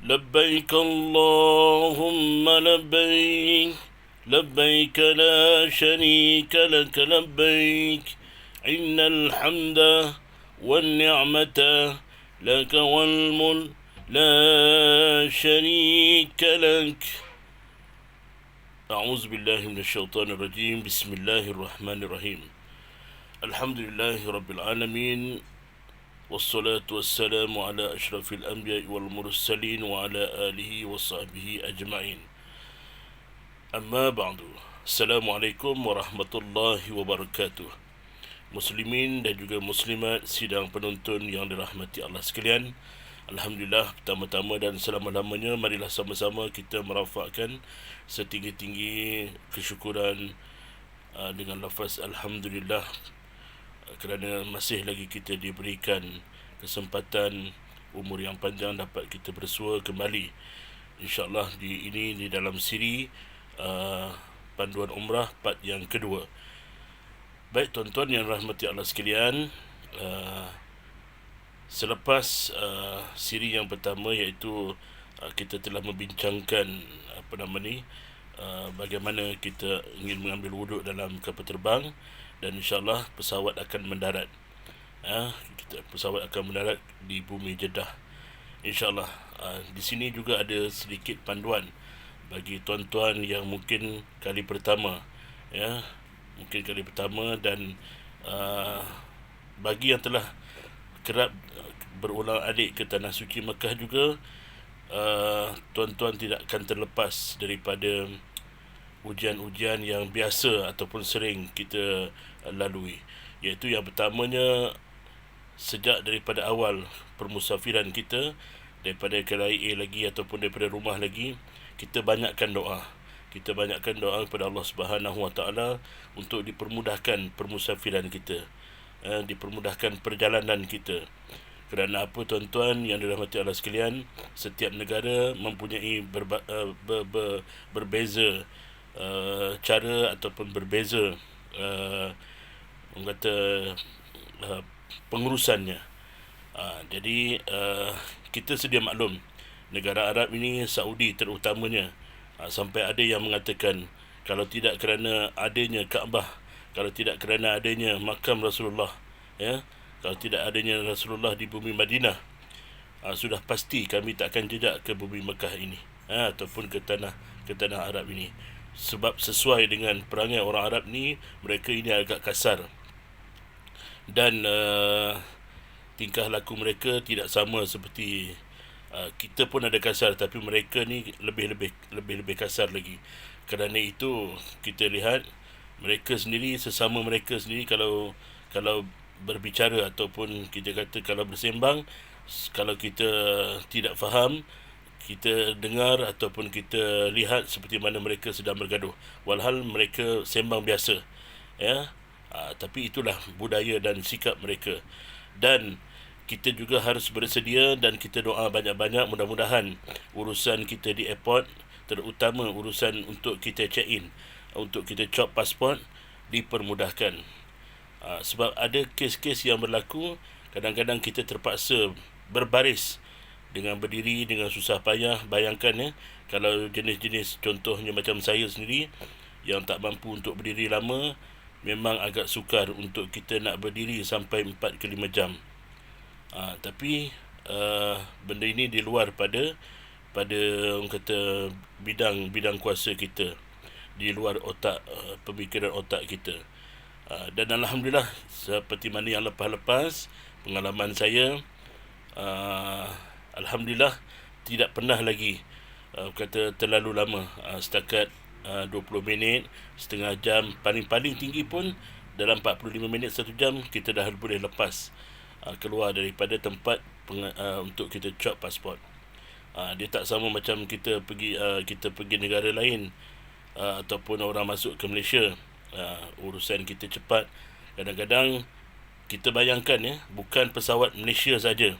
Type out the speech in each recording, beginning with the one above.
لبيك اللهم لبيك لبيك لا شريك لك لبيك إن الحمد والنعمة لك والملك لا شريك لك. أعوذ بالله من الشيطان الرجيم. بسم الله الرحمن الرحيم. الحمد لله رب العالمين، والصلاة والسلام على أشرف الأنبياء والمرسلين وعلى آله وصحبه أجمعين. أما بعد. Assalamualaikum warahmatullahi wabarakatuh. Muslimin dan juga muslimat, sidang penonton yang dirahmati Allah sekalian, Alhamdulillah, pertama-tama dan selama-lamanya marilah sama-sama kita merafakkan setinggi-tinggi kesyukuran dengan lafaz Alhamdulillah, kerana masih lagi kita diberikan kesempatan umur yang panjang dapat kita bersua kembali, InsyaAllah di dalam siri panduan umrah part yang kedua. Baik tuan-tuan yang rahmati Allah sekalian, selepas siri yang pertama, iaitu kita telah membincangkan bagaimana kita ingin mengambil wuduk dalam kapal terbang, dan insyaAllah pesawat akan mendarat. Pesawat akan mendarat di bumi Jeddah, InsyaAllah. Di sini juga ada sedikit panduan bagi tuan-tuan yang mungkin kali pertama, dan bagi yang telah kerap berulang alik ke Tanah Suci Mekah juga, tuan-tuan tidak akan terlepas daripada ujian-ujian yang biasa ataupun sering kita lalui, iaitu yang pertamanya, sejak daripada awal permusafiran kita, daripada KLIA lagi ataupun daripada rumah lagi, kita banyakkan doa. Kita banyakkan doa kepada Allah Subhanahu Wa Taala untuk dipermudahkan permusafiran kita, dipermudahkan perjalanan kita. Kerana apa tuan-tuan yang dirahmati Allah sekalian, setiap negara mempunyai berbeza cara ataupun berbeza pengurusannya. Jadi kita sedia maklum, negara Arab ini, Saudi terutamanya, sampai ada yang mengatakan, kalau tidak kerana adanya Kaabah, kalau tidak kerana adanya makam Rasulullah, kalau tidak adanya Rasulullah di bumi Madinah, sudah pasti kami tak akan jejak ke bumi Mekah ini, ataupun ke tanah Arab ini. Sebab sesuai dengan perangai orang Arab ni, mereka ini agak kasar, dan tingkah laku mereka tidak sama seperti kita pun ada kasar, tapi mereka ni lebih kasar lagi. Kerana itu kita lihat mereka sendiri, sesama mereka sendiri, kalau berbicara ataupun kita kata kalau bersembang, kalau kita tidak faham, kita dengar ataupun kita lihat seperti mana mereka sedang bergaduh, walhal mereka sembang biasa, tapi itulah budaya dan sikap mereka. Dan kita juga harus bersedia dan kita doa banyak-banyak, mudah-mudahan urusan kita di airport, terutama urusan untuk kita check in, untuk kita cop pasport, dipermudahkan. Sebab ada kes-kes yang berlaku, kadang-kadang kita terpaksa berbaris dengan berdiri dengan susah payah. Bayangkan kalau jenis-jenis, contohnya macam saya sendiri yang tak mampu untuk berdiri lama, memang agak sukar untuk kita nak berdiri sampai 4 ke 5 jam. Tapi benda ini di luar pada orang kata bidang kuasa kita, di luar otak, pemikiran otak kita. Dan Alhamdulillah, seperti mana yang lepas-lepas pengalaman saya, Alhamdulillah tidak pernah lagi kata terlalu lama, setakat 20 minit, setengah jam, paling tinggi pun dalam 45 minit, 1 jam, kita dah boleh lepas keluar daripada tempat untuk kita cop pasport. Dia tak sama macam kita pergi negara lain, ataupun orang masuk ke Malaysia, urusan kita cepat. Kadang-kadang kita bayangkan, bukan pesawat Malaysia saja,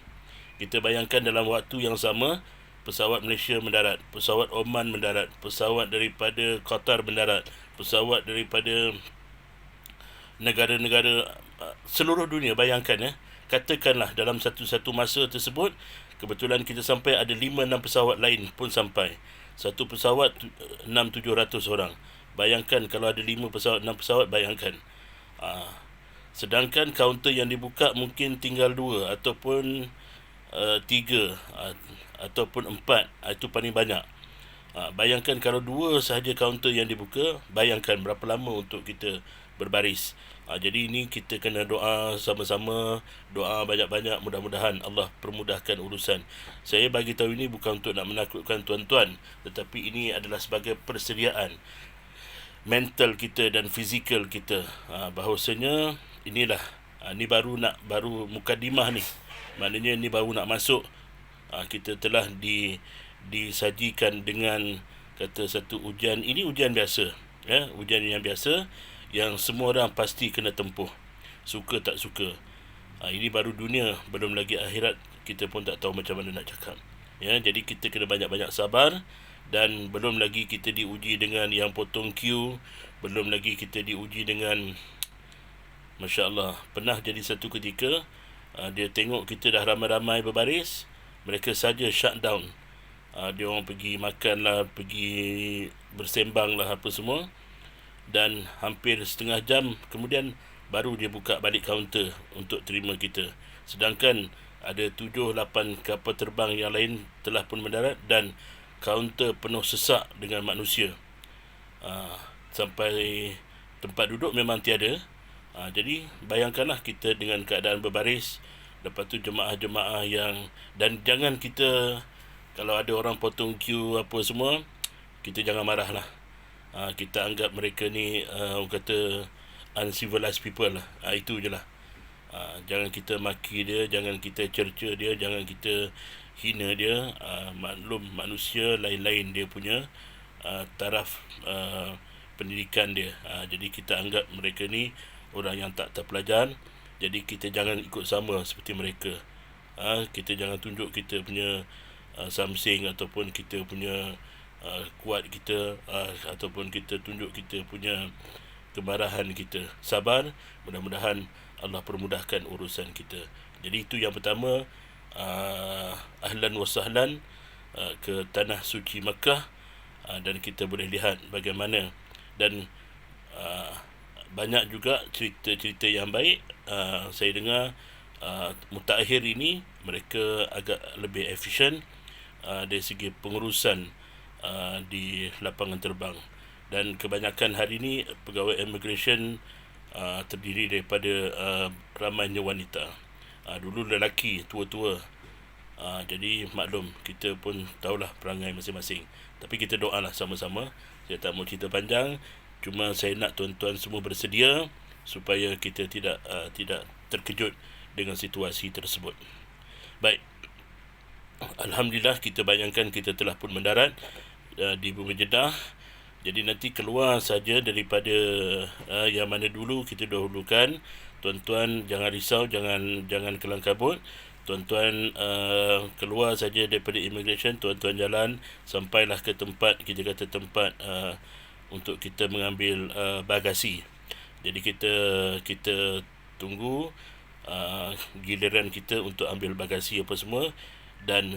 kita bayangkan dalam waktu yang sama pesawat Malaysia mendarat, pesawat Oman mendarat, pesawat daripada Qatar mendarat, pesawat daripada negara-negara seluruh dunia. Bayangkan katakanlah dalam satu masa tersebut kebetulan kita sampai ada 5-6 pesawat lain pun sampai. Satu pesawat 600-700 orang. Bayangkan kalau ada 5 pesawat, 6 pesawat, bayangkan. Sedangkan kaunter yang dibuka mungkin tinggal 2 ataupun 3 ataupun 4. Itu paling banyak. Bayangkan kalau 2 sahaja kaunter yang dibuka, bayangkan berapa lama untuk kita berbaris. Jadi ini kita kena doa sama-sama, doa banyak-banyak, mudah-mudahan Allah permudahkan urusan. Saya bagi tahu ini bukan untuk nak menakutkan tuan-tuan, tetapi ini adalah sebagai persediaan mental kita dan fizikal kita. Bahawasanya inilah, ni baru mukadimah ni. Maknanya ni baru nak masuk. Kita telah disajikan dengan kata satu ujian. Ini ujian biasa, ujian yang biasa yang semua orang pasti kena tempuh, suka tak suka. Ini baru dunia, belum lagi akhirat. Kita pun tak tahu macam mana nak cakap. Jadi kita kena banyak-banyak sabar. Dan belum lagi kita diuji dengan yang potong queue. Belum lagi kita diuji dengan, Masya Allah, pernah jadi satu ketika dia tengok kita dah ramai-ramai berbaris, mereka saja shutdown. Dia orang pergi makan lah, pergi bersembang lah apa semua. Dan hampir setengah jam kemudian baru dia buka balik kaunter untuk terima kita. Sedangkan ada 7-8 kapal terbang yang lain telah pun mendarat dan kaunter penuh sesak dengan manusia. Sampai tempat duduk memang tiada. Jadi bayangkanlah kita dengan keadaan berbaris. Lepas tu jemaah-jemaah yang, dan jangan kita, kalau ada orang potong queue apa semua, kita jangan marah lah. Kita anggap mereka ni orang kata uncivilized people lah. Itu je lah. Jangan kita maki dia, jangan kita cerca dia, jangan kita hina dia. Maklum manusia lain-lain dia punya taraf pendidikan dia. Jadi kita anggap mereka ni orang yang tak terpelajar. Jadi kita jangan ikut sama seperti mereka. Kita jangan tunjuk kita punya something ataupun kita punya kuat kita, ataupun kita tunjuk kita punya kemarahan kita. Sabar, mudah-mudahan Allah permudahkan urusan kita. Jadi itu yang pertama. Ahlan wa sahlan ke tanah suci Makkah. Dan kita boleh lihat bagaimana, dan banyak juga cerita-cerita yang baik. Saya dengar mutakhir ini mereka agak lebih efisien dari segi pengurusan di lapangan terbang. Dan kebanyakan hari ini pegawai immigration terdiri daripada ramainya wanita. Dulu lelaki tua-tua. Jadi maklum, kita pun tahulah perangai masing-masing. Tapi kita doalah sama-sama. Saya tak mau cerita panjang, cuma saya nak tuan-tuan semua bersedia supaya kita tidak terkejut dengan situasi tersebut. Baik, alhamdulillah, kita bayangkan kita telah pun mendarat di Bumi Jeddah. Jadi nanti keluar saja daripada yang mana dulu kita dahulukan. Tuan-tuan jangan risau, jangan kelang kabut. Tuan-tuan keluar saja daripada immigration, tuan-tuan jalan sampailah ke tempat, kita kata tempat untuk kita mengambil bagasi. Jadi kita tunggu giliran kita untuk ambil bagasi apa semua. Dan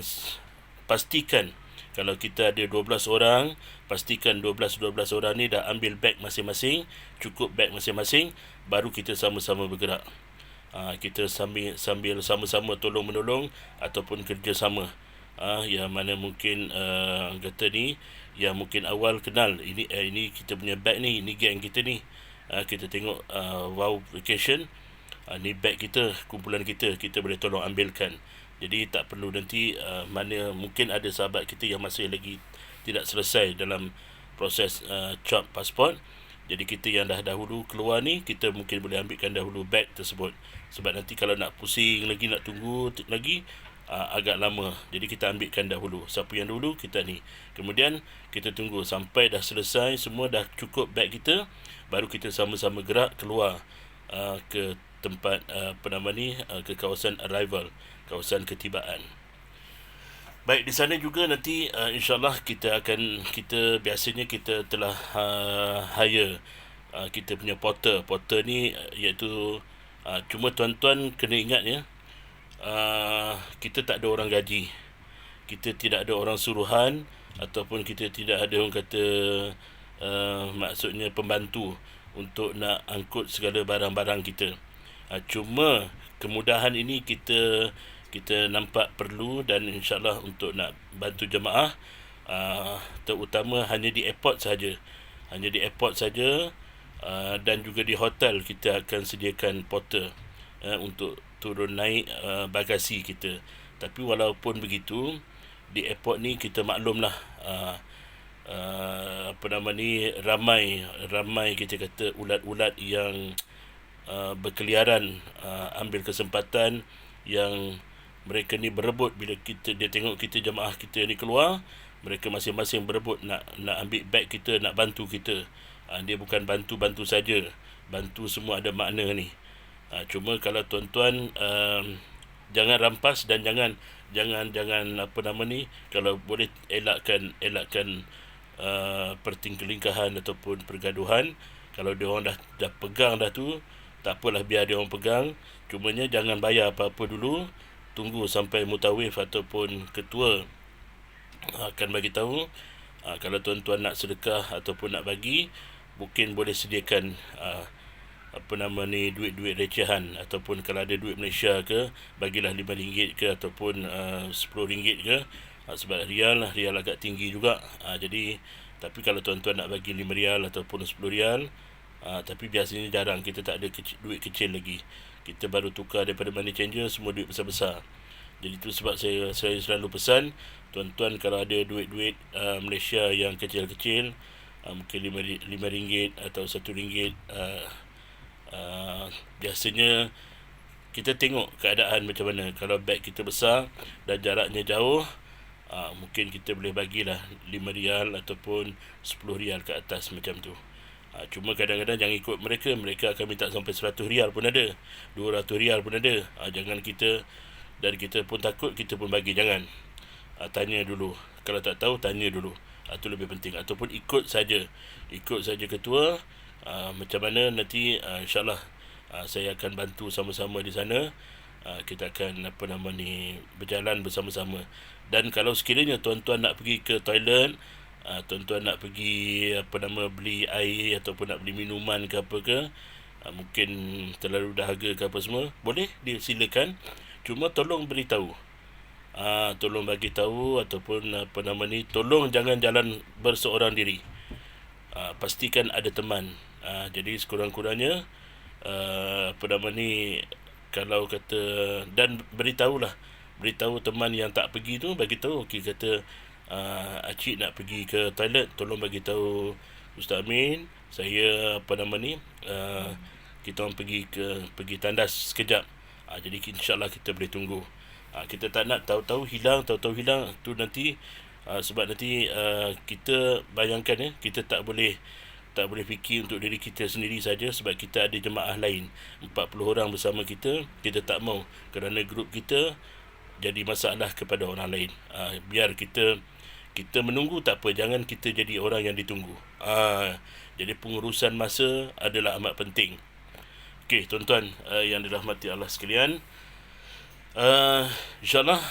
pastikan kalau kita ada 12 orang, pastikan 12 orang ni dah ambil beg masing-masing, cukup beg masing-masing, baru kita sama-sama bergerak. Kita sambil sama-sama tolong-menolong ataupun kerjasama. Yang mana mungkin kata ni, yang mungkin awal kenal, ini kita punya beg ni, ini geng kita ni. Kita tengok wow vacation, ni beg kita, kumpulan kita boleh tolong ambilkan. Jadi tak perlu nanti mana mungkin ada sahabat kita yang masih lagi tidak selesai dalam proses chop pasport. Jadi kita yang dah dahulu keluar ni, kita mungkin boleh ambilkan dahulu beg tersebut. Sebab nanti kalau nak pusing lagi, nak tunggu lagi, agak lama. Jadi kita ambilkan dahulu. Siapa yang dulu, kita ni. Kemudian kita tunggu sampai dah selesai, semua dah cukup beg kita, baru kita sama-sama gerak keluar ke tempat ke kawasan arrival, kawasan ketibaan. Baik, di sana juga nanti insyaAllah kita biasanya kita telah hire kita punya porter ni, iaitu cuma tuan-tuan kena ingat ya, kita tak ada orang gaji, kita tidak ada orang suruhan, ataupun kita tidak ada orang kata maksudnya pembantu untuk nak angkut segala barang-barang kita. Cuma kemudahan ini kita nampak perlu, dan insyaAllah untuk nak bantu jemaah, terutama hanya di airport saja, dan juga di hotel kita akan sediakan porter untuk turun naik bagasi kita. Tapi walaupun begitu, di airport ni kita maklumlah, ramai kita kata ulat-ulat yang berkeliaran, ambil kesempatan yang mereka ni berebut. Bila dia tengok kita jemaah kita ni keluar, mereka masing-masing berebut nak ambil beg kita, nak bantu kita. Dia bukan bantu saja, bantu semua ada makna ni. Cuma kalau tuan-tuan jangan rampas, dan jangan kalau boleh elakkan pertingkelingkahan ataupun pergaduhan. Kalau dia orang dah pegang dah tu, tak apalah, biar dia orang pegang, cumanya jangan bayar apa-apa dulu. Tunggu sampai mutawif ataupun ketua akan bagi tahu. Kalau tuan-tuan nak sedekah ataupun nak bagi, mungkin boleh sediakan duit-duit recehan, ataupun kalau ada duit Malaysia ke, bagilah RM5 ke ataupun RM10 ke, sebab rial agak tinggi juga. Jadi tapi kalau tuan-tuan nak bagi RM5 ataupun RM10, tapi biasanya jarang, kita tak ada duit kecil lagi, kita baru tukar daripada money changer semua duit besar-besar. Jadi itu sebab saya selalu pesan tuan-tuan, kalau ada duit-duit Malaysia yang kecil-kecil, mungkin RM5 atau RM1, biasanya kita tengok keadaan macam mana. Kalau beg kita besar dan jaraknya jauh, mungkin kita boleh bagilah RM5 ataupun RM10 ke atas macam tu. Cuma kadang-kadang jangan ikut mereka akan minta sampai RM100 pun ada, RM200 pun ada. Jangan kita pun takut, kita pun bagi, jangan. Tanya dulu, kalau tak tahu tanya dulu, itu lebih penting. Ataupun ikut saja ketua, macam mana nanti insyaAllah saya akan bantu sama-sama di sana. Kita akan berjalan bersama-sama. Dan kalau sekiranya tuan-tuan nak pergi ke toilet, tuan-tuan nak pergi beli air ataupun nak beli minuman ke apa ke, mungkin terlalu dahaga ke apa semua, boleh disilakan. Cuma tolong beritahu, tolong bagi tahu, ataupun tolong jangan jalan berseorang diri. Pastikan ada teman. Jadi sekurang-kurangnya kalau kata, dan beritahu teman yang tak pergi tu, bagi tahu, okey, kata Acik nak pergi ke toilet, tolong bagi tahu Ustaz Amin, saya kita orang pergi tandas sekejap. Jadi insyaAllah kita boleh tunggu. Kita tak nak tahu-tahu hilang tu nanti, sebab nanti kita bayangkan, kita tak boleh fikir untuk diri kita sendiri saja, sebab kita ada jemaah lain 40 orang bersama kita tak mau kerana grup kita jadi masalah kepada orang lain. Biar kita menunggu, tak apa, jangan kita jadi orang yang ditunggu. Jadi pengurusan masa adalah amat penting. Okey, tuan-tuan yang dirahmati Allah sekalian, insyaAllah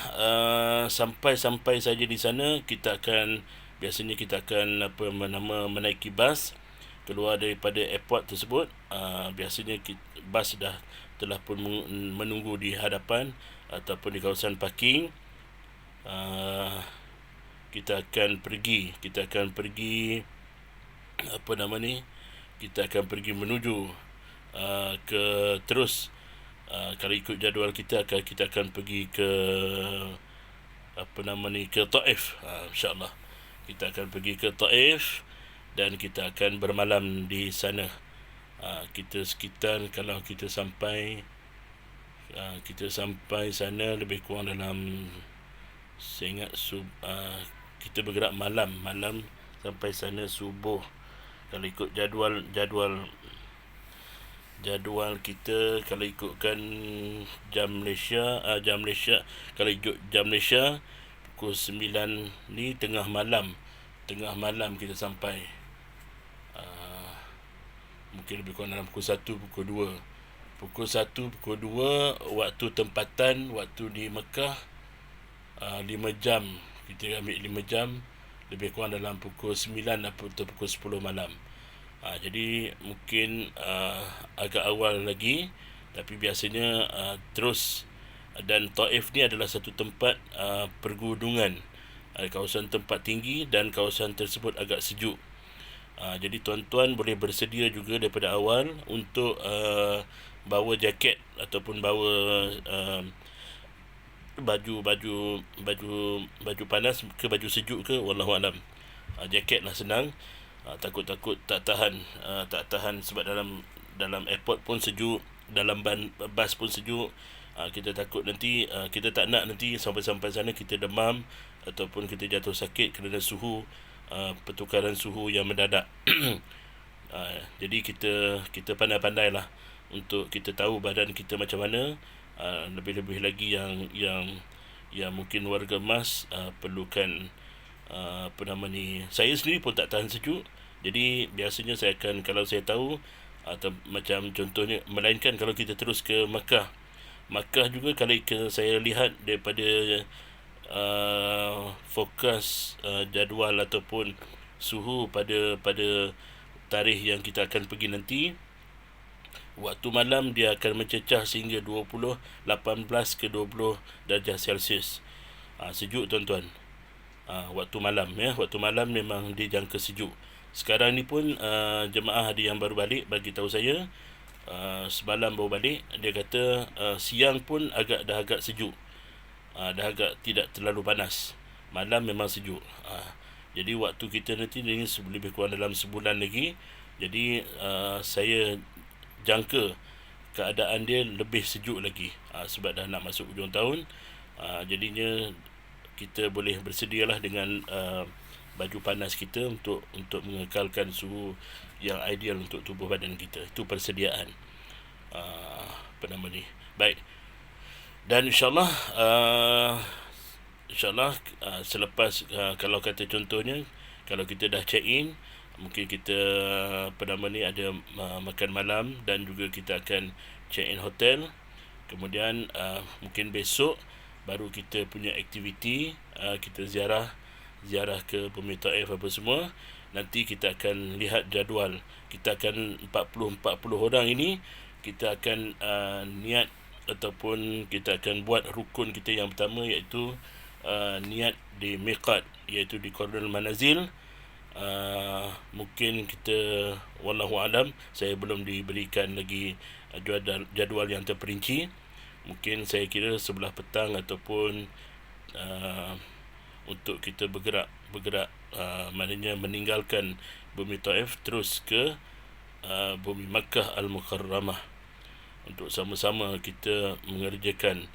sampai saja di sana, kita akan menaiki bas keluar daripada airport tersebut. Biasanya bas telah pun menunggu di hadapan ataupun di kawasan parking. Kita akan pergi menuju ke terus. Kalau ikut jadual kita akan pergi ke ke Taif. InsyaAllah kita akan pergi ke Taif dan kita akan bermalam di sana. Kita sekitar, kalau kita sampai sana lebih kurang dalam, saya ingat kita bergerak malam sampai sana subuh. Kalau ikut jadual kita, kalau ikutkan jam Malaysia, kalau ikut jam Malaysia pukul 9 ni, tengah malam kita sampai. Mungkin lebih kurang dalam pukul 1, pukul 2. pukul 1, pukul 2 waktu tempatan, waktu di Mekah 5 jam. Kita ambil 5 jam, lebih kurang dalam pukul 9 atau pukul 10 malam. Jadi mungkin agak awal lagi, tapi biasanya terus. Dan Taif ni adalah satu tempat pergunungan, kawasan tempat tinggi, dan kawasan tersebut agak sejuk. Jadi tuan-tuan boleh bersedia juga daripada awal untuk bawa jaket ataupun bawa baju panas ke baju sejuk ke, wallahu alam. Jaket lah senang. Takut-takut tak tahan sebab dalam airport pun sejuk, dalam bas pun sejuk. Kita takut nanti, kita tak nak nanti sampai sana kita demam ataupun kita jatuh sakit kerana pertukaran suhu yang mendadak. Jadi kita pandai-pandailah untuk kita tahu badan kita macam mana. Lebih-lebih lagi yang mungkin warga emas perlukan saya sendiri pun tak tahan sejuk. Jadi biasanya saya akan, kalau saya tahu atau macam contohnya, melainkan kalau kita terus ke Makkah juga, kalau saya lihat daripada fokus jadual ataupun suhu pada tarikh yang kita akan pergi nanti, waktu malam dia akan mencecah sehingga 18 ke 20 darjah Celsius. Sejuk tuan-tuan. Waktu malam memang dijangka sejuk. Sekarang ni pun jemaah ada yang baru balik bagi tahu saya, semalam baru balik, dia kata siang pun dah agak sejuk. Dah agak tidak terlalu panas. Malam memang sejuk. Jadi waktu kita nanti ini lebih kurang dalam sebulan lagi. Jadi saya jangka keadaan dia lebih sejuk lagi, sebab dah nak masuk hujung tahun. Jadinya kita boleh bersedialah dengan baju panas kita untuk mengekalkan suhu yang ideal untuk tubuh badan kita. Itu persediaan baik. Dan insyaAllah selepas kalau kata contohnya, kalau kita dah check in, mungkin kita ada makan malam, dan juga kita akan check in hotel. Kemudian mungkin besok baru kita punya aktiviti, kita ziarah ke Bumi Taif apa semua. Nanti kita akan lihat jadual. Kita akan 40 orang ini, kita akan niat ataupun kita akan buat rukun kita yang pertama, iaitu niat di miqat, iaitu di Qardul Manazil. Mungkin kita, wallahu alam, saya belum diberikan lagi jadual yang terperinci. Mungkin saya kira sebelah petang ataupun untuk kita bergerak maknanya meninggalkan Bumi Taif terus ke Bumi Makkah Al-Mukarramah, untuk sama-sama kita mengerjakan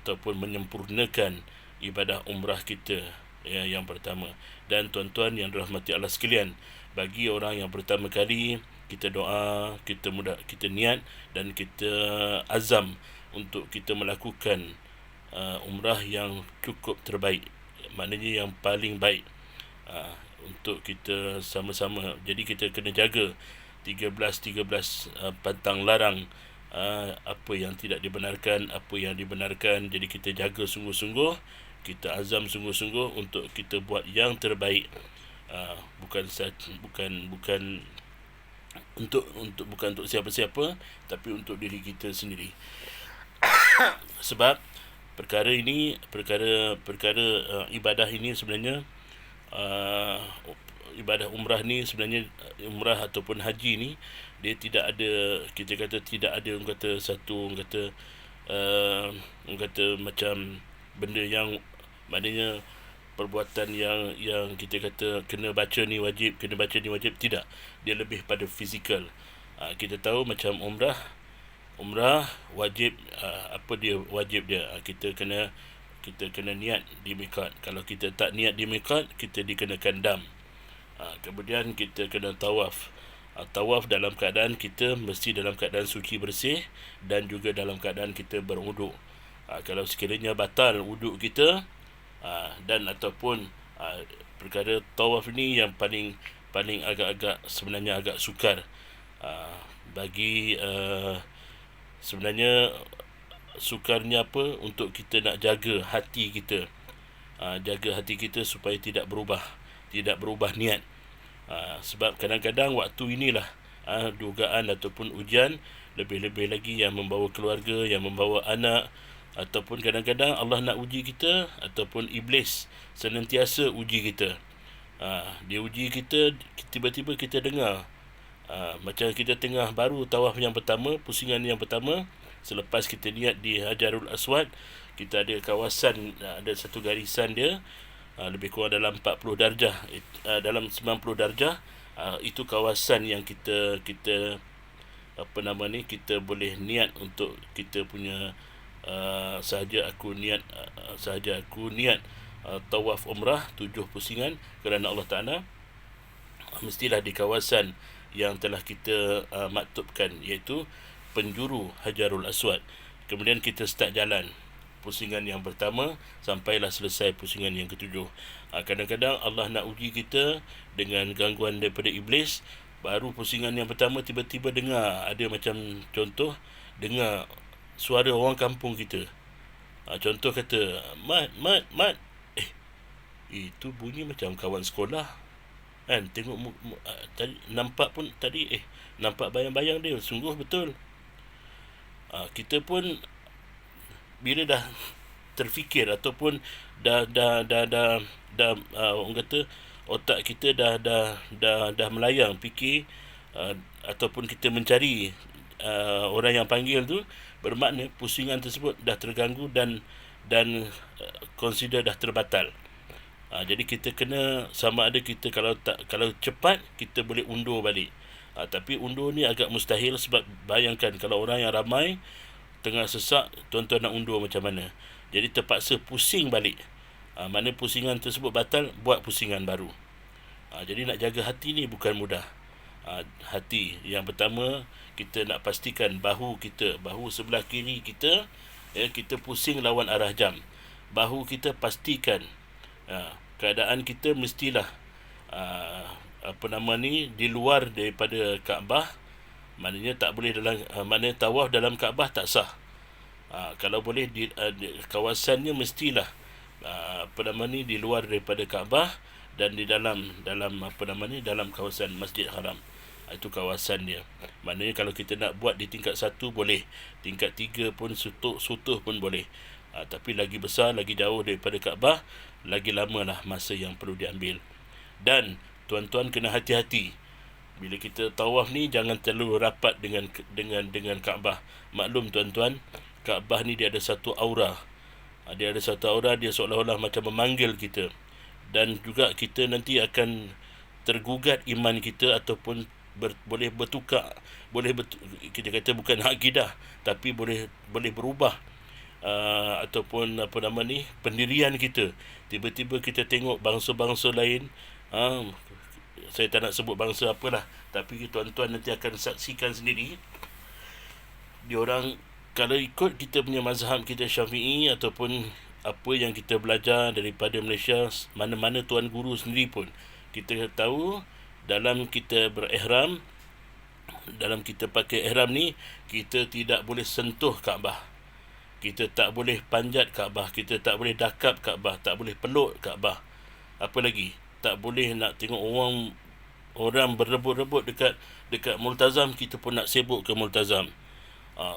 ataupun menyempurnakan ibadah umrah kita yang pertama. Dan tuan-tuan yang dirahmati Allah sekalian, bagi orang yang pertama kali, kita doa, kita niat dan kita azam untuk kita melakukan umrah yang cukup terbaik, maknanya yang paling baik, untuk kita sama-sama. Jadi kita kena jaga 13 pantang larang, apa yang tidak dibenarkan, apa yang dibenarkan. Jadi kita jaga sungguh-sungguh, kita azam sungguh-sungguh untuk kita buat yang terbaik. Bukan untuk siapa-siapa, tapi untuk diri kita sendiri. Sebab perkara ibadah ini sebenarnya, ibadah umrah ni sebenarnya, umrah ataupun haji ni, dia tidak ada, kita kata tidak ada macam benda yang maknanya perbuatan yang kita kata kena baca ni wajib, tidak. Dia lebih pada fizikal. Kita tahu macam umrah wajib, apa dia wajib dia, kita kena niat di miqat. Kalau kita tak niat di miqat, kita dikenakan dam. Kemudian kita kena tawaf. Tawaf dalam keadaan kita mesti dalam keadaan suci bersih, dan juga dalam keadaan kita berwuduk. Kalau sekiranya batal wuduk kita, dan ataupun perkara tawaf ni yang paling agak-agak sebenarnya agak sukar bagi sebenarnya sukarnya apa, untuk kita nak jaga hati kita, jaga hati kita supaya tidak berubah niat. Sebab kadang-kadang waktu inilah dugaan ataupun ujian, lebih-lebih lagi yang membawa keluarga, yang membawa anak, ataupun kadang-kadang Allah nak uji kita, ataupun iblis senantiasa uji kita. Dia uji kita, tiba-tiba kita dengar, macam kita tengah baru tawaf yang pertama, pusingan yang pertama, selepas kita niat di Hajarul Aswad, kita ada kawasan, ada satu garisan dia, lebih kurang dalam 40 darjah, dalam 90 darjah. Itu kawasan yang kita kita boleh niat untuk kita punya, sahaja aku niat tawaf umrah 7 pusingan kerana Allah Ta'ala, mestilah di kawasan yang telah kita maktubkan, iaitu penjuru Hajarul Aswad. Kemudian kita start jalan pusingan yang pertama sampailah selesai pusingan yang ketujuh. Kadang-kadang Allah nak uji kita dengan gangguan daripada iblis. Baru pusingan yang pertama tiba-tiba dengar ada macam, contoh, dengar suara orang kampung kita. Contoh kata, mat, itu bunyi macam kawan sekolah kan, tengok tadi nampak pun tadi, nampak bayang-bayang dia, sungguh betul. Kita pun bila dah terfikir ataupun dah orang kata otak kita dah melayang fikir, ataupun kita mencari orang yang panggil tu, bermakna pusingan tersebut dah terganggu dan consider dah terbatal. Jadi kita kena, sama ada kita kalau cepat kita boleh undur balik. Tapi undur ni agak mustahil, sebab bayangkan kalau orang yang ramai tengah sesak, tuan-tuan nak undur macam mana. Jadi terpaksa pusing balik. Mana pusingan tersebut batal, buat pusingan baru. Jadi nak jaga hati ni bukan mudah. Hati yang pertama, kita nak pastikan bahu sebelah kiri kita, kita pusing lawan arah jam. Bahu kita pastikan keadaan kita mestilah di luar daripada Kaabah. Maknanya tak boleh maknanya tawaf dalam Kaabah tak sah. Kalau boleh kawasannya mestilah di luar daripada Kaabah dan di dalam dalam kawasan Masjid Haram. Itu kawasan dia. Maknanya kalau kita nak buat di tingkat 1 boleh, tingkat 3 pun sutuh pun boleh. Tapi lagi besar, lagi jauh daripada Kaabah, lagi lamalah masa yang perlu diambil. Dan tuan-tuan kena hati-hati. Bila kita tawaf ni, jangan terlalu rapat dengan Kaabah. Maklum tuan-tuan, Kaabah ni dia ada satu aura. Dia ada satu aura, dia seolah-olah macam memanggil kita. Dan juga kita nanti akan tergugat iman kita, ataupun boleh bertukar, kita kata bukan akidah, tapi boleh berubah, ataupun pendirian kita. Tiba-tiba kita tengok bangsa-bangsa lain, saya tak nak sebut bangsa apalah, tapi tuan-tuan nanti akan saksikan sendiri. Diorang kalau ikut kita punya mazhab kita Syafi'i, ataupun apa yang kita belajar daripada Malaysia, mana-mana tuan guru sendiri pun, kita tahu dalam kita berihram, dalam kita pakai ihram ni, kita tidak boleh sentuh Kaabah. Kita tak boleh panjat Kaabah, kita tak boleh dakap Kaabah, tak boleh peluk Kaabah. Apa lagi? Tak boleh nak tengok orang berebut-rebut dekat multazam, kita pun nak sibuk ke multazam.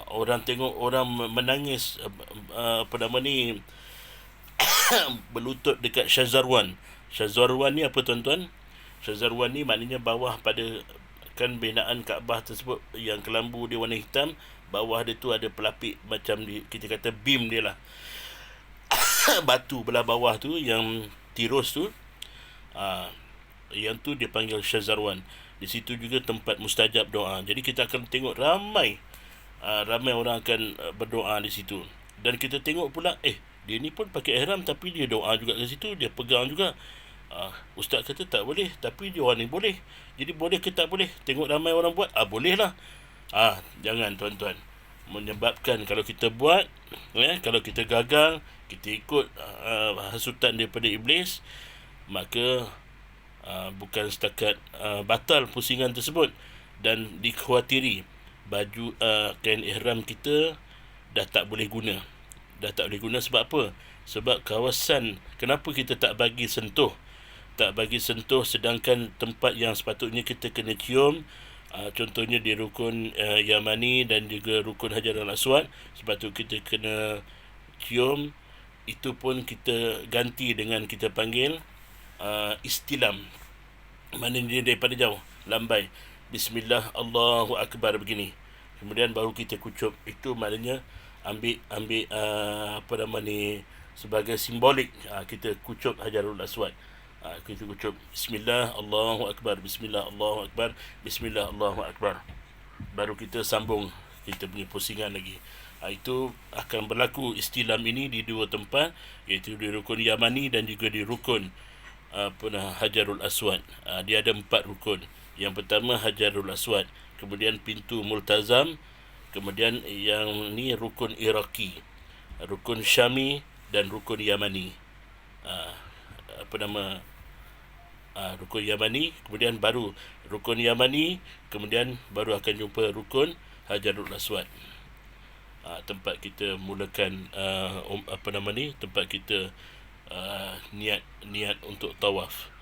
Orang tengok orang menangis berlutut dekat Syazarwan. Syazarwan ni apa tuan-tuan? Syazarwan ni maknanya bawah pada kan binaan Kaabah tersebut, yang kelambu dia warna hitam, bawah dia tu ada pelapik macam kita kata beam dia lah. Batu belah bawah tu yang tirus tu, yang tu dia panggil Syazarwan. Di situ juga tempat mustajab doa. Jadi kita akan tengok ramai orang akan berdoa di situ. Dan kita tengok pula, dia ni pun pakai ihram tapi dia doa juga ke situ, dia pegang juga. Ustaz kata tak boleh, tapi dia orang ni boleh. Jadi boleh ke tak boleh? Tengok ramai orang buat, boleh lah. Jangan tuan-tuan, menyebabkan kalau kita buat, kalau kita gagal, kita ikut hasutan daripada iblis, maka bukan setakat batal pusingan tersebut, dan dikhawatiri baju kain ihram kita dah tak boleh guna. Sebab apa? Sebab kawasan, kenapa kita tak bagi sentuh? Sedangkan tempat yang sepatutnya kita kena cium, contohnya di rukun Yamani dan juga rukun Hajar al-Aswad, sepatutnya kita kena cium, itu pun kita ganti dengan kita panggil istilam. Maknanya daripada jauh, lambai, Bismillah, Allahu Akbar, begini. Kemudian baru kita kucup. Itu maknanya ambil sebagai simbolik. Kita kucup Hajarul Aswad. Kita kucup Bismillah, Allahu Akbar, Bismillah, Allahu Akbar, Bismillah, Allahu Akbar. Baru kita sambung kita punya pusingan lagi. Itu akan berlaku istilam ini di dua tempat, iaitu di rukun Yamani dan juga di rukun Hajarul Aswad. Dia ada 4 rukun. Yang pertama Hajarul Aswad, kemudian pintu Multazam, kemudian yang ni rukun Iraqi, rukun Syami dan rukun Yamani. Rukun Yamani, kemudian baru rukun Yamani, kemudian baru akan jumpa rukun Hajarul Aswad. Tempat kita mulakan tempat kita niat untuk tawaf.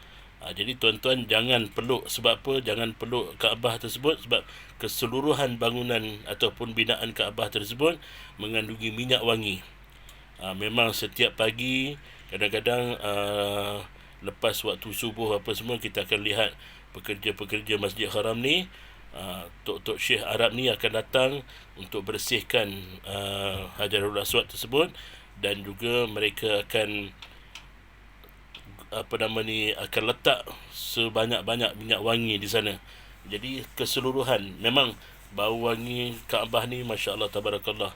Jadi tuan-tuan jangan peluk. Sebab apa? Jangan peluk Kaabah tersebut, sebab keseluruhan bangunan ataupun binaan Kaabah tersebut mengandungi minyak wangi. Memang setiap pagi, kadang-kadang lepas waktu subuh apa semua, kita akan lihat pekerja-pekerja Masjid Haram ni, Tok Syekh Arab ni akan datang untuk bersihkan Hajarul Aswad tersebut, dan juga mereka akan akan letak sebanyak-banyak minyak wangi di sana. Jadi keseluruhan, memang bau wangi Kaabah ni masya-Allah tabarakallah,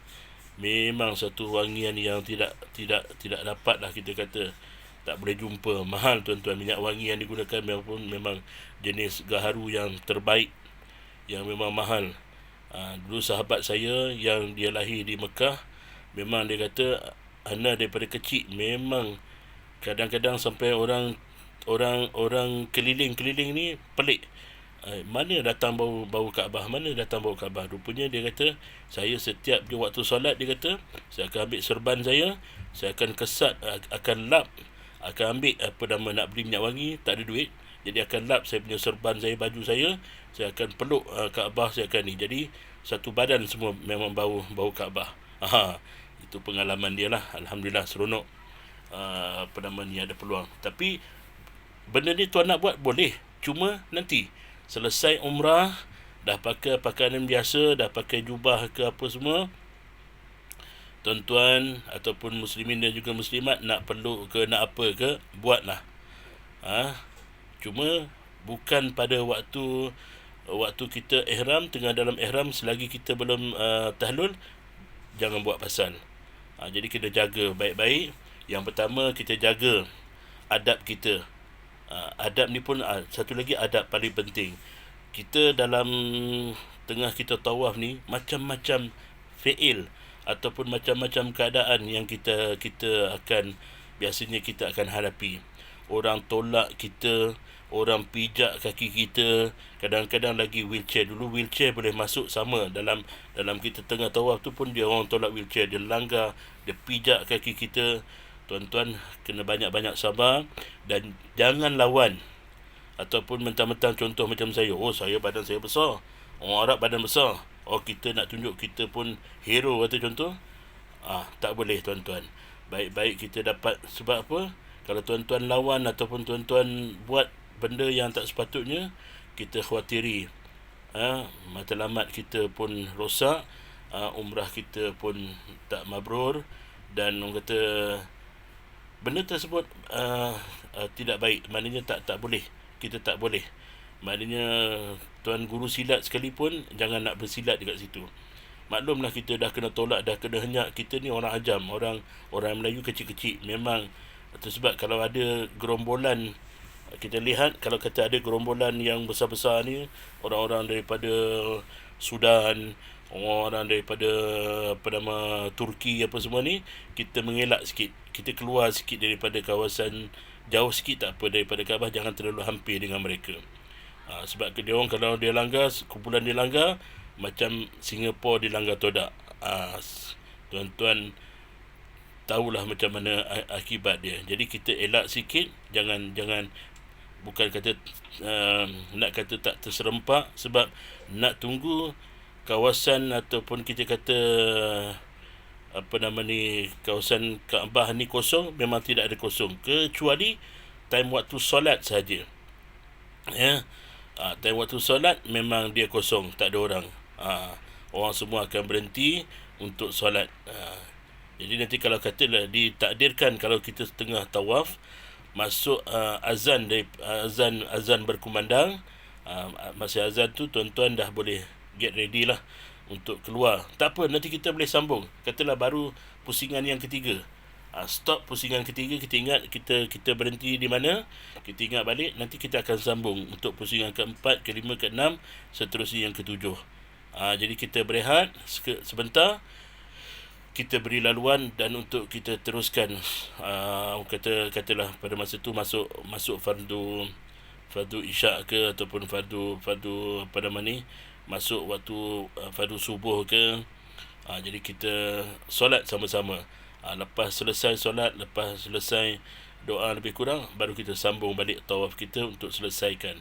memang satu wangian yang tidak dapat lah kita kata, tak boleh jumpa. Mahal tuan-tuan, minyak wangi yang digunakan memang jenis gaharu yang terbaik, yang memang mahal. Dulu sahabat saya yang dia lahir di Mekah, memang dia kata, ana daripada kecil memang kadang-kadang sampai orang keliling ni pelik, mana datang bau Kaabah, Rupanya dia kata, saya setiap waktu solat, dia kata, saya akan ambil serban saya akan kesat, akan lap, akan ambil nak beli minyak wangi, tak ada duit, jadi akan lap saya punya serban saya, baju saya akan peluk Kaabah, saya akan ni. Jadi satu badan semua memang bau Kaabah. Itu pengalaman dia lah. Alhamdulillah, seronok. Ada peluang. Tapi benda ni tuan nak buat boleh, cuma nanti selesai umrah, dah pakai pakaian biasa, dah pakai jubah ke apa semua, tuan-tuan ataupun muslimin dan juga muslimat nak peluk ke nak apa ke, buatlah. Cuma bukan pada waktu kita ihram, tengah dalam ihram, selagi kita belum tahlul, jangan buat pasal. Jadi kita jaga baik-baik. Yang pertama, kita jaga adab kita. Adab ni pun satu lagi adab paling penting. Kita dalam tengah kita tawaf ni, macam-macam fi'il ataupun macam-macam keadaan yang kita biasanya kita akan hadapi. Orang tolak kita, orang pijak kaki kita, kadang-kadang lagi wheelchair. Dulu wheelchair boleh masuk sama dalam kita tengah tawaf tu pun, dia orang tolak wheelchair, dia langgar, dia pijak kaki kita. Tuan-tuan kena banyak-banyak sabar dan jangan lawan ataupun mentang-mentang, contoh macam saya, saya badan saya besar, orang Arab badan besar, kita nak tunjuk kita pun hero kata contoh. Tak boleh tuan-tuan. Baik-baik kita dapat. Sebab apa? Kalau tuan-tuan lawan ataupun tuan-tuan buat benda yang tak sepatutnya, kita khawatiri matlamat kita pun rosak, umrah kita pun tak mabrur, dan orang kata benda tersebut tidak baik. Maknanya tak boleh. Kita tak boleh. Maknanya tuan guru silat sekalipun jangan nak bersilat dekat situ. Maklumlah kita dah kena tolak, dah kena henyak. Kita ni orang ajam, orang Melayu kecil-kecil. Memang sebab kalau ada gerombolan, kita lihat kalau kata ada gerombolan yang besar-besar ni, orang-orang daripada Sudan, orang daripada Turki apa semua ni, kita mengelak sikit, kita keluar sikit daripada kawasan, jauh sikit tak apa daripada Kaabah, jangan terlalu hampir dengan mereka. Sebab dia orang kalau dia langgar, kumpulan dia langgar, macam Singapura dilanggar atau tak. Tuan-tuan tahulah macam mana akibat dia. Jadi kita elak sikit, jangan bukan kata nak kata tak terserempak, sebab nak tunggu kawasan ataupun kita kata kawasan Kaabah ni kosong, memang tidak ada kosong, kecuali time waktu solat saja. Time waktu solat memang dia kosong, tak ada orang. Orang semua akan berhenti untuk solat. Jadi nanti kalau katalah ditakdirkan kalau kita tengah tawaf, masuk azan berkumandang, masa azan tu tuan-tuan dah boleh get ready lah untuk keluar. Tak apa, nanti kita boleh sambung. Katalah baru pusingan yang ketiga, stop pusingan ketiga, kita ingat kita berhenti di mana, kita ingat balik, nanti kita akan sambung untuk pusingan keempat, kelima, keenam, seterusnya yang ketujuh. Jadi kita berehat sebentar, kita beri laluan dan untuk kita teruskan. Katalah pada masa tu masuk fardu isyak ke, ataupun fardu masuk waktu fardu subuh ke. Jadi kita solat sama-sama. Lepas selesai solat, lepas selesai doa lebih kurang, baru kita sambung balik tawaf kita untuk selesaikan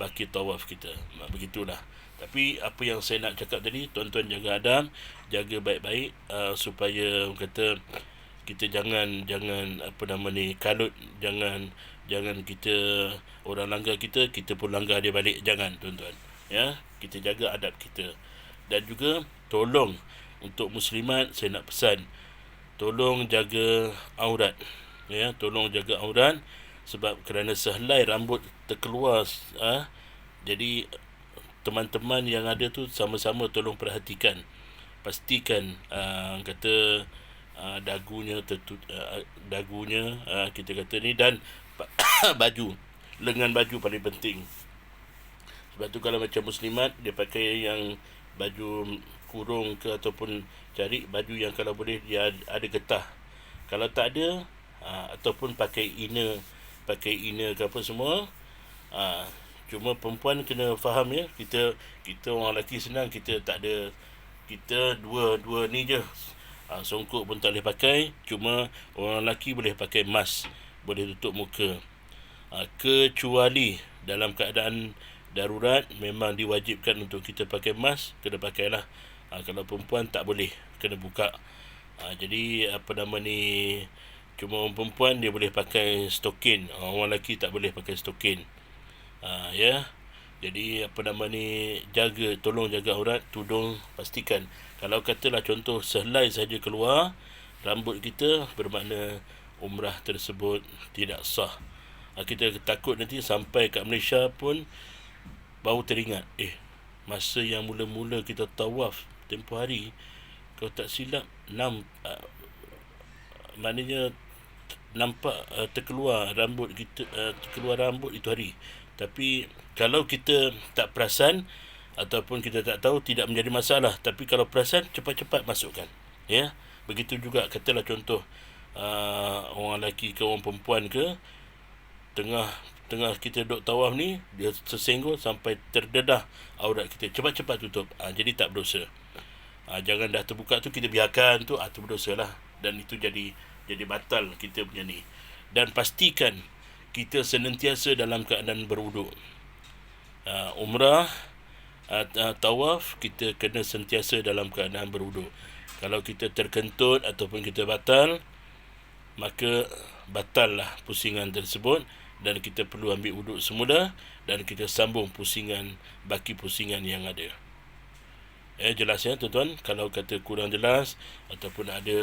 baki tawaf kita. Begitulah. Tapi apa yang saya nak cakap tadi, tuan-tuan jaga adab, jaga baik-baik, supaya kata kita jangan kalut, jangan kita orang langgar kita pun langgar dia balik, jangan tuan-tuan. Kita jaga adab kita. Dan juga tolong untuk muslimat, saya nak pesan, tolong jaga aurat. Tolong jaga aurat, sebab kerana sehelai rambut terkeluar, jadi teman-teman yang ada tu sama-sama tolong perhatikan, pastikan dagunya kita kata ni, dan baju, lengan baju paling penting. Sebab tu kalau macam muslimat, dia pakai yang baju kurung ke, ataupun cari baju yang kalau boleh dia ada getah. Kalau tak ada, ataupun pakai inner ke apa semua. Cuma perempuan kena faham, kita orang lelaki senang, kita tak ada, kita dua ni je. Songkok pun tak boleh pakai, cuma orang lelaki boleh pakai mask, boleh tutup muka. Kecuali dalam keadaan darurat, memang diwajibkan untuk kita pakai mask, kena pakailah. Kalau perempuan tak boleh, kena buka. Jadi cuma orang perempuan dia boleh pakai stokin, orang lelaki tak boleh pakai stokin. Jadi tolong jaga aurat, tudung, pastikan. Kalau katalah contoh sehelai saja keluar rambut kita, bermakna umrah tersebut tidak sah. Kita takut nanti sampai kat Malaysia pun baru teringat, masa yang mula-mula kita tawaf tempoh hari, kalau tak silap maknanya nampak terkeluar rambut kita, terkeluar rambut itu hari. Tapi kalau kita tak perasan ataupun kita tak tahu, tidak menjadi masalah. Tapi kalau perasan, cepat-cepat masukkan. Begitu juga katalah contoh orang lelaki ke orang perempuan ke, tengah kita duduk tawaf ni, dia tersenggol sampai terdedah aurat kita, cepat-cepat tutup. Jadi tak berdosa. Jangan dah terbuka tu kita biarkan tu, tu berdosa lah. Dan itu jadi batal kita punya ni. Dan pastikan kita senantiasa dalam keadaan berwuduk. Umrah, tawaf, kita kena sentiasa dalam keadaan berwuduk. Kalau kita terkentut ataupun kita batal, maka batal lah pusingan tersebut, dan kita perlu ambil wuduk semula, dan kita sambung baki pusingan yang ada. Jelas tuan-tuan? Kalau kata kurang jelas ataupun ada